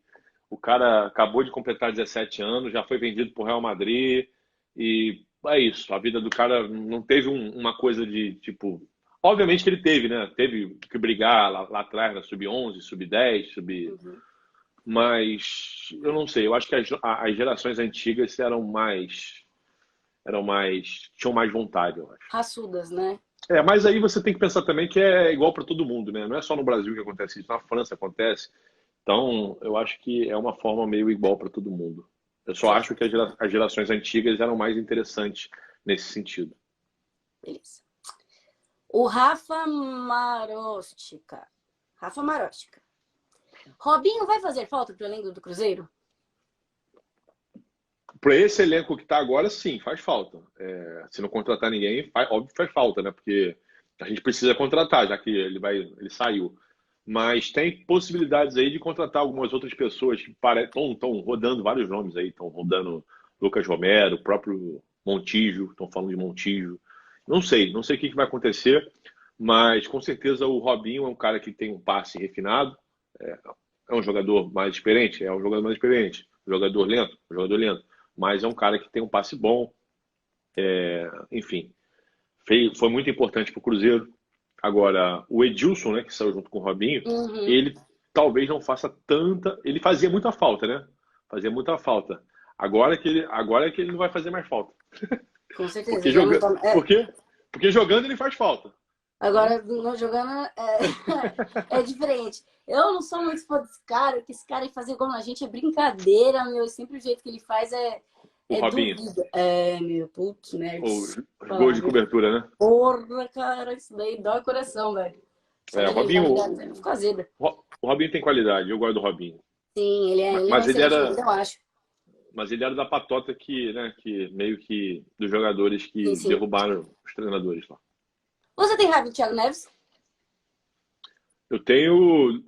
o cara acabou de completar 17 anos, já foi vendido para o Real Madrid e é isso. A vida do cara não teve uma coisa de tipo. Obviamente que ele teve, né? Teve que brigar lá atrás, na sub-11, sub-10, Uhum. mas eu não sei. Eu acho que as gerações antigas tinham mais vontade, eu acho. Raçudas, né? Mas aí você tem que pensar também que é igual para todo mundo, né? Não é só no Brasil que acontece isso, na França acontece. Então, eu acho que é uma forma meio igual para todo mundo. Eu só acho que as gerações antigas eram mais interessantes nesse sentido. Beleza. O Rafa Marostica. Rafa Marostica. Robinho vai fazer falta pro elenco do Cruzeiro? Para esse elenco que está agora, sim, faz falta. Se não contratar ninguém, óbvio que faz falta, né? Porque a gente precisa contratar, já que ele saiu. Mas tem possibilidades aí de contratar algumas outras pessoas que estão rodando vários nomes aí. Estão rodando Lucas Romero, o próprio Montijo, estão falando de Montijo. Não sei o que vai acontecer, mas com certeza o Robinho é um cara que tem um passe refinado. É um jogador mais experiente? É um jogador mais experiente. Jogador lento? Jogador lento. Mas é um cara que tem um passe bom. Enfim, foi muito importante para o Cruzeiro. Agora, o Edilson, né, que saiu junto com o Robinho, Uhum. ele talvez não faça tanta. Ele fazia muita falta, né? Fazia muita falta. Agora é que ele não vai fazer mais falta. Com certeza. Porque, Já não joga... tá... Porque jogando ele faz falta. Né? Agora, não jogando é diferente. Eu não sou muito fã desse cara, que esse cara aí fazer gol na gente é brincadeira, meu. Sempre o jeito que ele faz O é Robinho. duvido. Meu, putz, nerds. Os gols de cobertura, né? Porra, cara, isso daí dói o coração, velho. Só O de lembrar, Robinho, fica azeda. o Robinho tem qualidade, eu gosto do Robinho. Sim, ele é um Mas ele excelente era, jogador, eu acho. mas ele era da patota que, né, que meio que dos jogadores Sim, que sim. derrubaram os treinadores lá. Você tem raiva do Thiago Neves? Eu tenho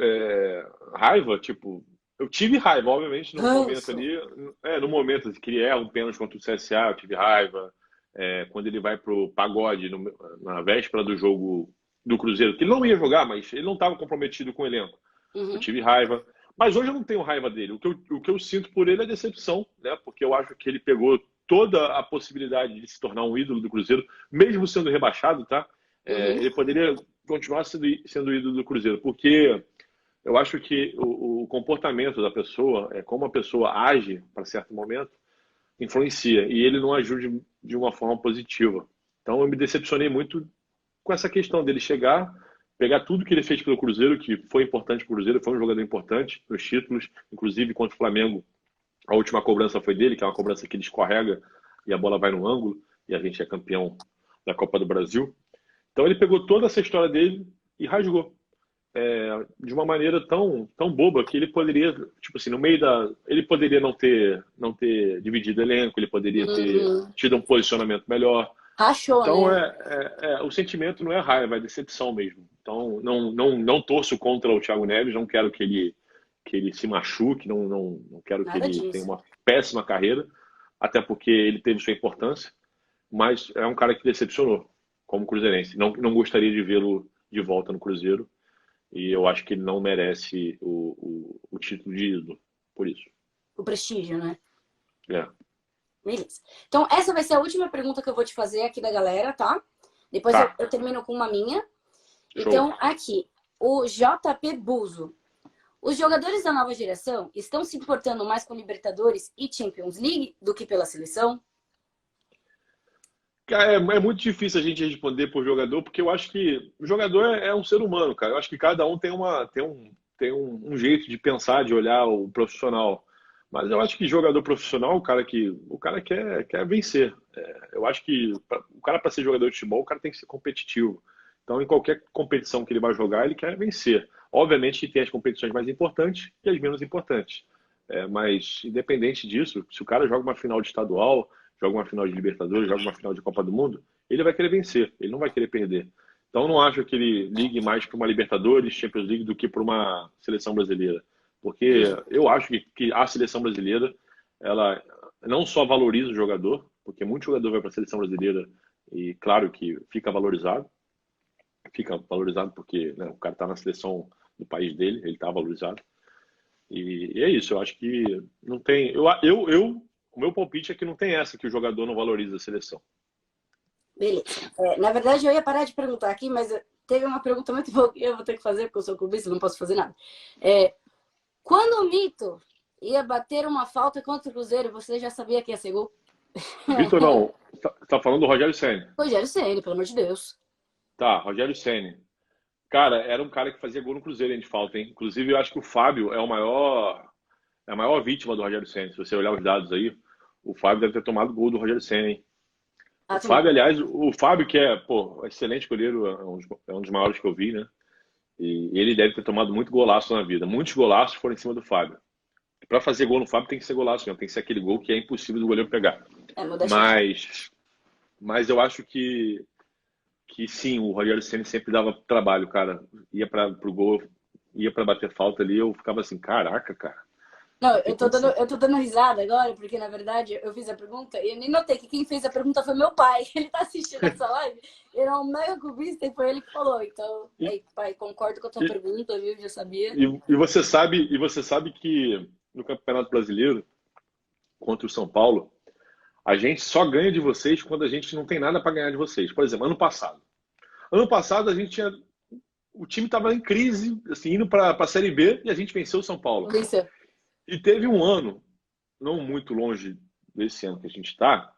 raiva, tipo, eu tive raiva, obviamente, no momento Ranço. ali, no momento que ele erra um pênalti contra o CSA, eu tive raiva. Quando ele vai pro pagode na véspera do jogo do Cruzeiro, que ele não ia jogar, mas ele não estava comprometido com o elenco. Eu Uhum. tive raiva. Mas hoje eu não tenho raiva dele. O que eu sinto por ele é decepção, né? Porque eu acho que ele pegou toda a possibilidade de se tornar um ídolo do Cruzeiro, mesmo sendo rebaixado, tá? Uhum. Ele poderia continuar sendo ídolo do Cruzeiro, porque eu acho que o comportamento da pessoa, como a pessoa age para certo momento, influencia. E ele não agiu de uma forma positiva. Então eu me decepcionei muito com essa questão dele chegar, pegar tudo que ele fez pelo Cruzeiro, que foi importante para o Cruzeiro, foi um jogador importante nos títulos, inclusive contra o Flamengo. A última cobrança foi dele, que é uma cobrança que ele escorrega e a bola vai no ângulo, e a gente é campeão da Copa do Brasil. Então ele pegou toda essa história dele e rasgou. De uma maneira tão boba que ele poderia, tipo assim, no meio da. Ele poderia não ter dividido elenco, ele poderia ter Uhum. tido um posicionamento melhor. Rachou, Então, né? o sentimento não é raiva, é decepção mesmo. Então, não torço contra o Thiago Neves, não quero que ele se machuque, não quero que Nada ele tenha disso. uma péssima carreira, até porque ele teve sua importância, mas é um cara que decepcionou como cruzeirense. Não gostaria de vê-lo de volta no Cruzeiro e eu acho que ele não merece o título de ídolo, por isso. O prestígio, né? É. Beleza. Então, essa vai ser a última pergunta que eu vou te fazer aqui da galera, tá? Depois eu, Tá, eu termino com uma minha. show. Então, aqui, o JP Buzo. Os jogadores da nova geração estão se importando mais com Libertadores e Champions League do que pela seleção? Cara, é muito difícil a gente responder por jogador, porque eu acho que o jogador é um ser humano, cara. Eu acho que cada um tem um jeito de pensar, de olhar o profissional. Mas eu acho que jogador profissional, o cara quer vencer. Eu acho que o cara, para ser jogador de futebol, o cara tem que ser competitivo. Então, em qualquer competição que ele vai jogar, ele quer vencer. Obviamente que tem as competições mais importantes e as menos importantes. Mas, independente disso, se o cara joga uma final de estadual, joga uma final de Libertadores, joga uma final de Copa do Mundo, ele vai querer vencer, ele não vai querer perder. Então, eu não acho que ele ligue mais para uma Libertadores, Champions League, do que para uma seleção brasileira. Porque eu acho que a seleção brasileira, ela não só valoriza o jogador, porque muito jogador vai para a seleção brasileira e, claro, que fica valorizado porque, né, o cara está na seleção do país dele, ele está valorizado. E é isso, eu acho que não tem. O meu palpite é que não tem essa que o jogador não valoriza a seleção. Beleza. Na verdade, eu ia parar de perguntar aqui, mas teve uma pergunta muito boa que eu vou ter que fazer, porque eu sou clubista, não posso fazer nada. Quando o Mito ia bater uma falta contra o Cruzeiro, você já sabia que ia ser gol? Vitor, não. Tá falando do Rogério Ceni. Rogério Ceni, pelo amor de Deus. Tá, Rogério Ceni. Cara, era um cara que fazia gol no Cruzeiro de falta, hein? Inclusive, eu acho que o Fábio é a maior vítima do Rogério Ceni. Se você olhar os dados aí, o Fábio deve ter tomado gol do Rogério Ceni, hein? O Fábio, aliás, o Fábio, que é, pô, excelente goleiro, é um dos maiores que eu vi, né? E ele deve ter tomado muito golaço na vida. Muitos golaços foram em cima do Fábio. Para fazer gol no Fábio tem que ser golaço mesmo, tem que ser aquele gol que é impossível do goleiro pegar. Mas eu acho que sim, o Rogério Ceni sempre dava trabalho, cara. Ia para pro gol, ia para bater falta ali, eu ficava assim, caraca, cara. Não, eu tô dando risada agora, porque na verdade eu fiz a pergunta e eu nem notei que quem fez a pergunta foi meu pai. Ele tá assistindo essa live, ele é um mega clubista e foi ele que falou. Então, aí, pai, concordo com a tua pergunta, viu? Já sabia. E você sabe que no Campeonato Brasileiro, contra o São Paulo, a gente só ganha de vocês quando a gente não tem nada para ganhar de vocês. Por exemplo, ano passado. Ano passado a gente tinha. O time estava em crise, assim, indo para a Série B e a gente venceu o São Paulo. Isso. E teve um ano, não muito longe desse ano que a gente está,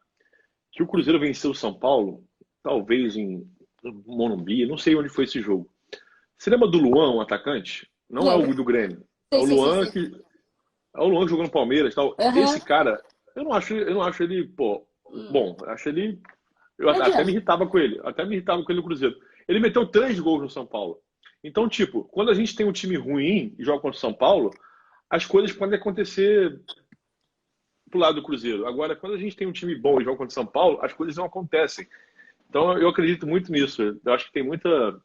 que o Cruzeiro venceu o São Paulo, talvez em Morumbi, não sei onde foi esse jogo. Você lembra do Luan, um atacante? Não é o do Grêmio. É o Luan que jogou no Palmeiras, tal. Esse cara, eu não acho ele, pô, bom, acho ele, eu até me irritava com ele, no Cruzeiro. Ele meteu 3 gols no São Paulo. Então, tipo, quando a gente tem um time ruim e joga contra o São Paulo, as coisas podem acontecer pro lado do Cruzeiro. Agora, quando a gente tem um time bom e joga contra o São Paulo, as coisas não acontecem. Então, eu acredito muito nisso. Eu acho que tem muita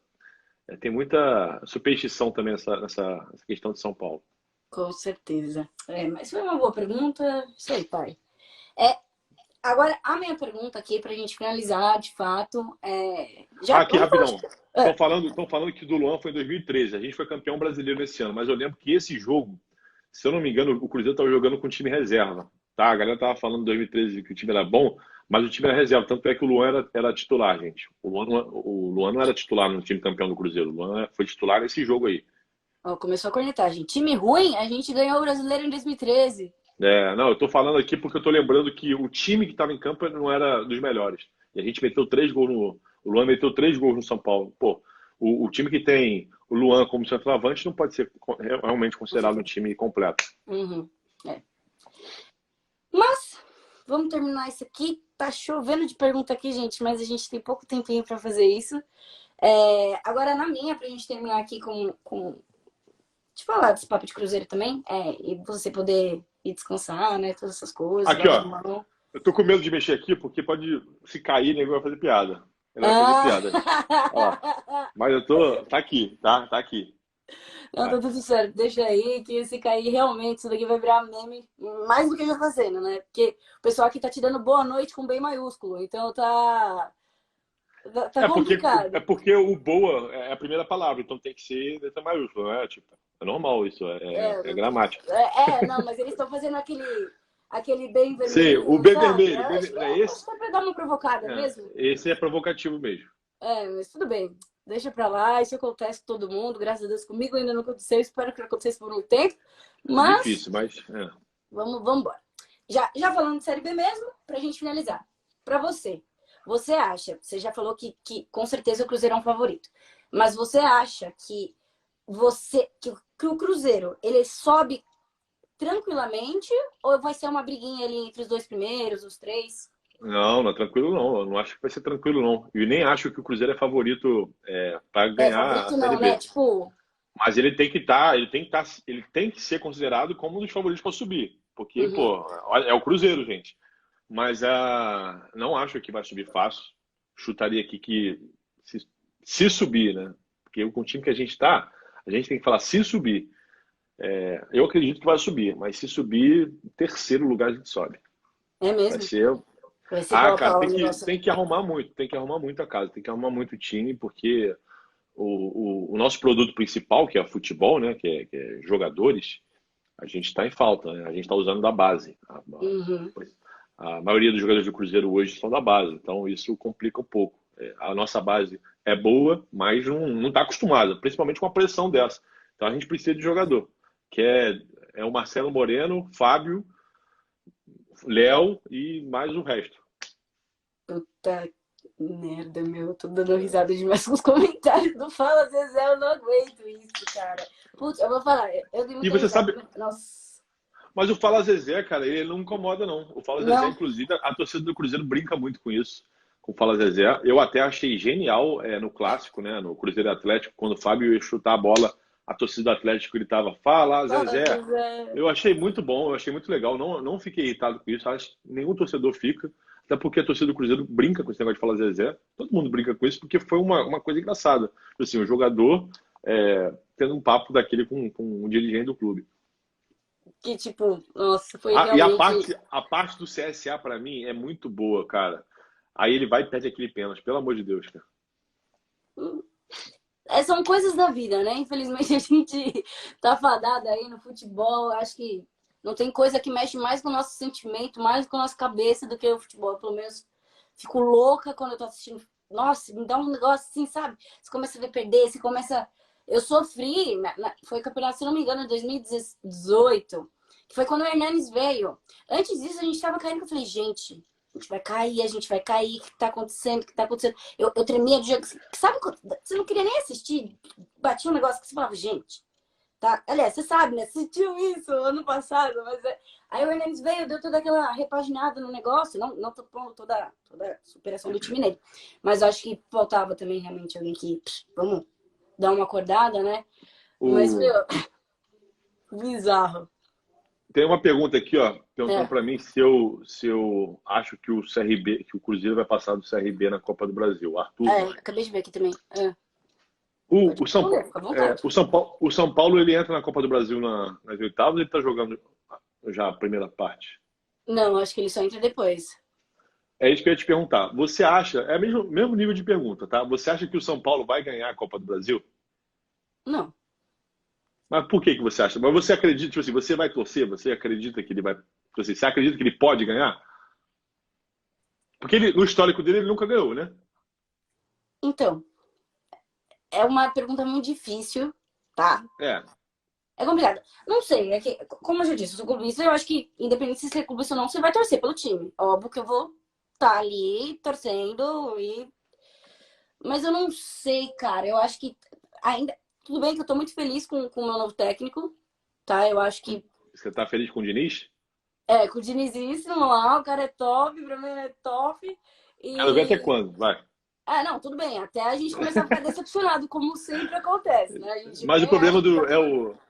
superstição também nessa questão de São Paulo. Com certeza. Mas foi uma boa pergunta. Isso aí, pai. Agora, a minha pergunta aqui, pra gente finalizar, de fato, aqui, rapidão. Estão falando que do Luan foi em 2013. A gente foi campeão brasileiro nesse ano. Mas eu lembro que esse jogo, se eu não me engano, o Cruzeiro estava jogando com o time reserva. Tá? A galera estava falando em 2013 que o time era bom, mas o time era reserva. Tanto é que o Luan era titular, gente. O Luan não era titular no time campeão do Cruzeiro. O Luan foi titular nesse jogo aí. Começou a cornetagem. Time ruim, a gente ganhou o brasileiro em 2013. Não, eu tô falando aqui porque eu tô lembrando que o time que estava em campo não era dos melhores. E a gente meteu 3 gols no. O Luan meteu 3 gols no São Paulo. Pô, o time que tem o Luan como centroavante não pode ser realmente considerado um time completo. Mas, vamos terminar isso aqui. Tá chovendo de pergunta aqui, gente, mas a gente tem pouco tempinho para fazer isso. Agora, na minha, pra gente terminar aqui com te falar desse papo de Cruzeiro também, e você poder ir descansar, né? Todas essas coisas. Aqui, ó. Eu tô com medo de mexer aqui, porque pode se cair, né? Vai fazer piada. Ele vai fazer piada. Ó, mas eu tô. Tá aqui, tá? Tá aqui. Não, tá tudo certo. Deixa aí, que se cair realmente, isso daqui vai virar meme mais do que já fazendo, né? Porque o pessoal aqui tá te dando boa noite com bem maiúsculo. Então tá complicado. Porque o boa é a primeira palavra, então tem que ser letra maiúscula, né? Tipo, é normal isso, é gramática. Não, mas eles estão fazendo aquele bem vermelho. Sim, o bem vermelho. É esse? Só pra dar uma provocada mesmo. Esse é provocativo mesmo. Mas tudo bem. Deixa pra lá, isso acontece com todo mundo. Graças a Deus, comigo ainda não aconteceu. Espero que aconteça por um tempo. Mas... É difícil, mas... Vamos embora. Já falando de Série B mesmo, pra gente finalizar. Pra você acha, você já falou que com certeza o Cruzeiro é um favorito. Mas você acha que o Cruzeiro, ele sobe tranquilamente ou vai ser uma briguinha ali entre os 2 primeiros, os 3? Não é tranquilo não. Eu não acho que vai ser tranquilo não. E nem acho que o Cruzeiro é favorito para ganhar a Série B. Né? Tipo... Mas ele tem que ser considerado como um dos favoritos para subir. Porque, pô, é o Cruzeiro, gente. Mas não acho que vai subir fácil. Chutaria aqui que se subir, né? Porque com o time que a gente está, a gente tem que falar se subir. Eu acredito que vai subir, mas se subir, terceiro lugar a gente sobe. É Vai mesmo? ser. Vai ser Ah, pau a cara, pau o negócio. tem que arrumar muito, tem que arrumar muito a casa, tem que arrumar muito o time, porque o nosso produto principal, que é futebol, né? Que é jogadores, a gente está em falta, né? A gente está usando da base. Uhum. A maioria dos jogadores do Cruzeiro hoje são da base, então isso complica um pouco. A nossa base é boa, mas não está acostumada, principalmente com a pressão dessa. Então a gente precisa de jogador, que é o Marcelo Moreno, Fábio, Léo e mais o resto. Puta merda, meu. Tô dando risada demais com os comentários do Fala Zezé. Eu não aguento isso, cara. Putz, eu vou falar. Eu dei E muita você risada. sabe, Nossa. mas o Fala Zezé, cara, ele não incomoda, não. O Fala Zezé, Não. inclusive, a torcida do Cruzeiro brinca muito com isso, com o Fala Zezé. Eu até achei genial no clássico, né, no Cruzeiro Atlético, quando o Fábio ia chutar a bola, a torcida do Atlético gritava, Fala Fala Zezé. Zezé. Eu achei muito bom, eu achei muito legal. Não fiquei irritado com isso, acho que nenhum torcedor fica. Até porque a torcida do Cruzeiro brinca com esse negócio de Fala Zezé. Todo mundo brinca com isso, porque foi uma coisa engraçada. Assim, o jogador tendo um papo daquele com um dirigente do clube. Que tipo, nossa, foi E realmente. a parte do CSA, pra mim, é muito boa, cara. Aí ele vai e pede aquele pênalti, pelo amor de Deus, cara. São coisas da vida, né? Infelizmente a gente tá fadada aí no futebol. Acho que não tem coisa que mexe mais com o nosso sentimento, mais com a nossa cabeça do que o futebol. Pelo menos fico louca quando eu tô assistindo. Nossa, me dá um negócio assim, sabe? Você começa a ver perder, você começa. Eu sofri, foi campeonato, se não me engano, em 2018, que foi quando o Hernanes veio. Antes disso, a gente tava caindo, eu falei, gente, a gente vai cair, a gente vai cair, o que tá acontecendo, o que tá acontecendo? Eu tremia do jeito que. Sabe quando você não queria nem assistir? Batia um negócio que você falava, gente, tá? Aliás, você sabe, né? Você assistiu isso ano passado, mas. Aí o Hernandes veio, deu toda aquela repaginada no negócio. Não tô pondo toda a superação do time nele. Mas acho que faltava também realmente alguém que. Vamos dar uma acordada, né? Mas, O... meu, bizarro. Tem uma pergunta aqui, ó, perguntando É, pra mim se eu acho que o CRB, que o Cruzeiro vai passar do CRB na Copa do Brasil. Arthur. acabei de ver aqui também. É, pode O, o, São, responder, fica à vontade. o São Paulo, ele entra na Copa do Brasil nas oitavas, ele tá jogando já a primeira parte. Não, acho que ele só entra depois. É isso que eu ia te perguntar. Você acha, é o mesmo nível de pergunta, tá? Você acha que o São Paulo vai ganhar a Copa do Brasil? Não. Mas por que você acha? Mas você acredita, tipo assim, você vai torcer? Você acredita que ele vai. Tipo assim, você acredita que ele pode ganhar? Porque no histórico dele ele nunca ganhou, né? Então, é uma pergunta muito difícil, tá? É. É complicado. Não sei, é que, como eu já disse, eu sou clubista, eu acho que, independente se você é clubista ou não, você vai torcer pelo time. Óbvio que eu vou estar ali torcendo e. Mas eu não sei, cara. Eu acho que ainda. Tudo bem que eu tô muito feliz com o meu novo técnico, tá? Eu acho que. Você tá feliz com o Diniz? Com o Dinizíssimo lá, o cara é top, pra mim é top. Quero ver até E. quando, vai. Não, tudo bem. Até a gente começar a ficar decepcionado, como sempre acontece, né? A gente Mas o vem, problema acha que tá é tudo. o.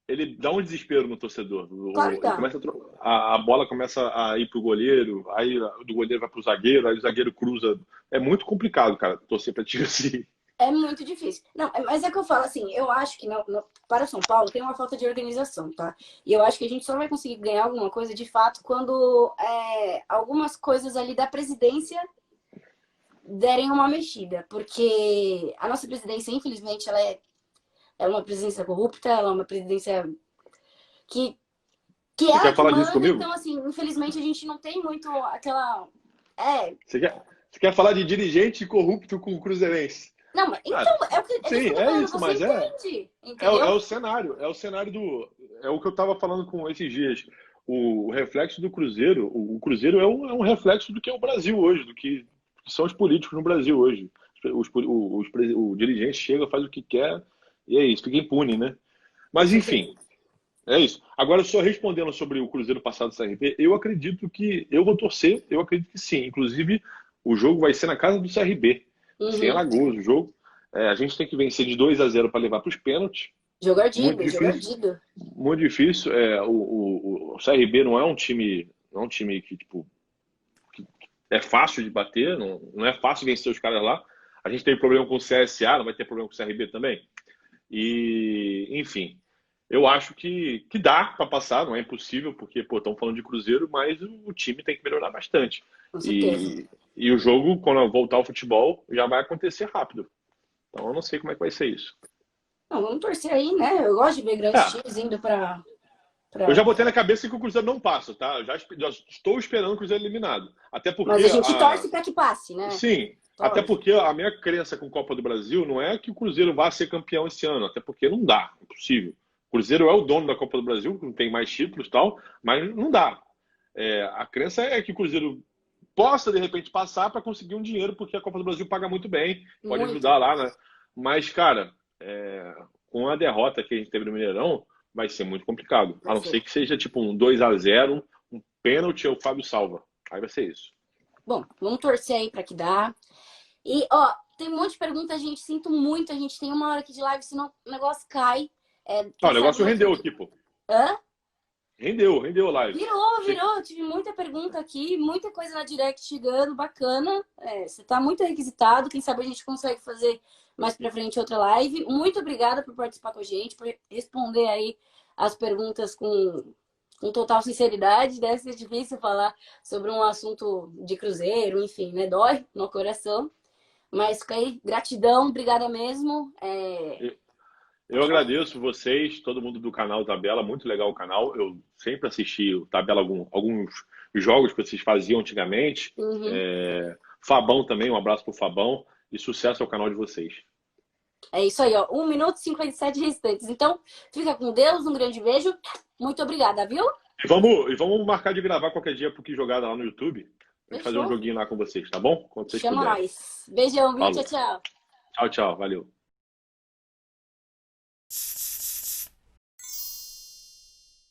Ele dá um desespero no torcedor. Claro que Ele dá. começa a bola começa a ir pro goleiro, aí do goleiro vai pro zagueiro, aí o zagueiro cruza. É muito complicado, cara, torcer pra ti assim. É muito difícil. Não, mas é que eu falo assim, eu acho que para o São Paulo tem uma falta de organização, tá? E eu acho que a gente só vai conseguir ganhar alguma coisa de fato quando algumas coisas ali da presidência derem uma mexida. Porque a nossa presidência, infelizmente, ela é uma presidência corrupta, ela é uma presidência que, que Você ela quer que falar disso manda, comigo? então, assim, infelizmente a gente não tem muito aquela. É, Você quer falar de dirigente corrupto com o Cruzeirense? não, mas Ah, então, é sim, disso que eu tô é falando, isso, você mas entende, é entendeu? o cenário do. É o que eu estava falando com esses dias. O reflexo do Cruzeiro, o Cruzeiro é um reflexo do que é o Brasil hoje, do que são os políticos no Brasil hoje. O dirigente chega, faz o que quer e é isso, fica impune, né? Com Mas certeza. enfim, é isso. Agora, só respondendo sobre o Cruzeiro passado do CRB, eu acredito que eu vou torcer, eu acredito que sim. Inclusive, o jogo vai ser na casa do CRB, vai ser em Uhum. Alagoas o jogo. A gente tem que vencer de 2-0 para levar para os pênaltis. Jogo Muito ardido, jogo difícil, ardido. muito difícil. O CRB não é um time que tipo é fácil de bater, não é fácil vencer os caras lá. A gente tem problema com o CSA, não vai ter problema com o CRB também. E, enfim, eu acho que dá para passar, não é impossível, porque, pô, estamos falando de Cruzeiro, mas o time tem que melhorar bastante. Com certeza. E o jogo, quando voltar ao futebol, já vai acontecer rápido. Então eu não sei como é que vai ser isso. Não, vamos torcer aí, né? Eu gosto de ver grandes É, times indo pra... eu já botei na cabeça que o Cruzeiro não passa, tá? Já estou esperando o Cruzeiro eliminado. Até Mas porque a gente torce para que passe, né? sim, até Torce. porque a minha crença com Copa do Brasil não é que o Cruzeiro vá ser campeão esse ano, até porque não dá, é impossível. O Cruzeiro é o dono da Copa do Brasil, não tem mais títulos e tal, mas não dá. A crença é que o Cruzeiro possa, de repente, passar para conseguir um dinheiro, porque a Copa do Brasil paga muito bem, pode Muito. ajudar lá, né? Mas, cara, com a derrota que a gente teve no Mineirão, vai ser muito complicado. A Vai não ser. ser que seja tipo um 2-0, um pênalti ao Fábio salva. Aí vai ser isso. Bom, vamos torcer aí para que dá. E, ó, tem um monte de pergunta, gente. Sinto muito, a gente tem 1 hora aqui de live, senão o negócio cai. Ah, Quem o sabe negócio no outro rendeu dia. aqui, pô. Hã? Rendeu a live. Achei Virou. Eu tive muita pergunta aqui, muita coisa na direct chegando, bacana. Você tá muito requisitado. Quem sabe a gente consegue fazer mais pra frente outra live. Muito obrigada por participar com a gente, por responder aí as perguntas com total sinceridade. Deve ser difícil falar sobre um assunto de cruzeiro, enfim, né? Dói no coração. Mas fica aí, gratidão, obrigada mesmo. Eu agradeço vocês, todo mundo do canal Tabela, muito legal o canal. Eu sempre assisti o Tabela, alguns jogos que vocês faziam antigamente. Uhum. Fabão também, um abraço pro Fabão e sucesso ao canal de vocês. É isso aí, ó. 1 minuto e 57 restantes. Então, fica com Deus, um grande beijo. Muito obrigada, viu? E vamos marcar de gravar qualquer dia pro Que Jogada lá no YouTube. A gente fazer um Fechou? joguinho lá com vocês, tá bom? Quando vocês Chama puderem. nós. Beijão, viu? Tchau, Falou. tchau. Tchau, tchau. Valeu.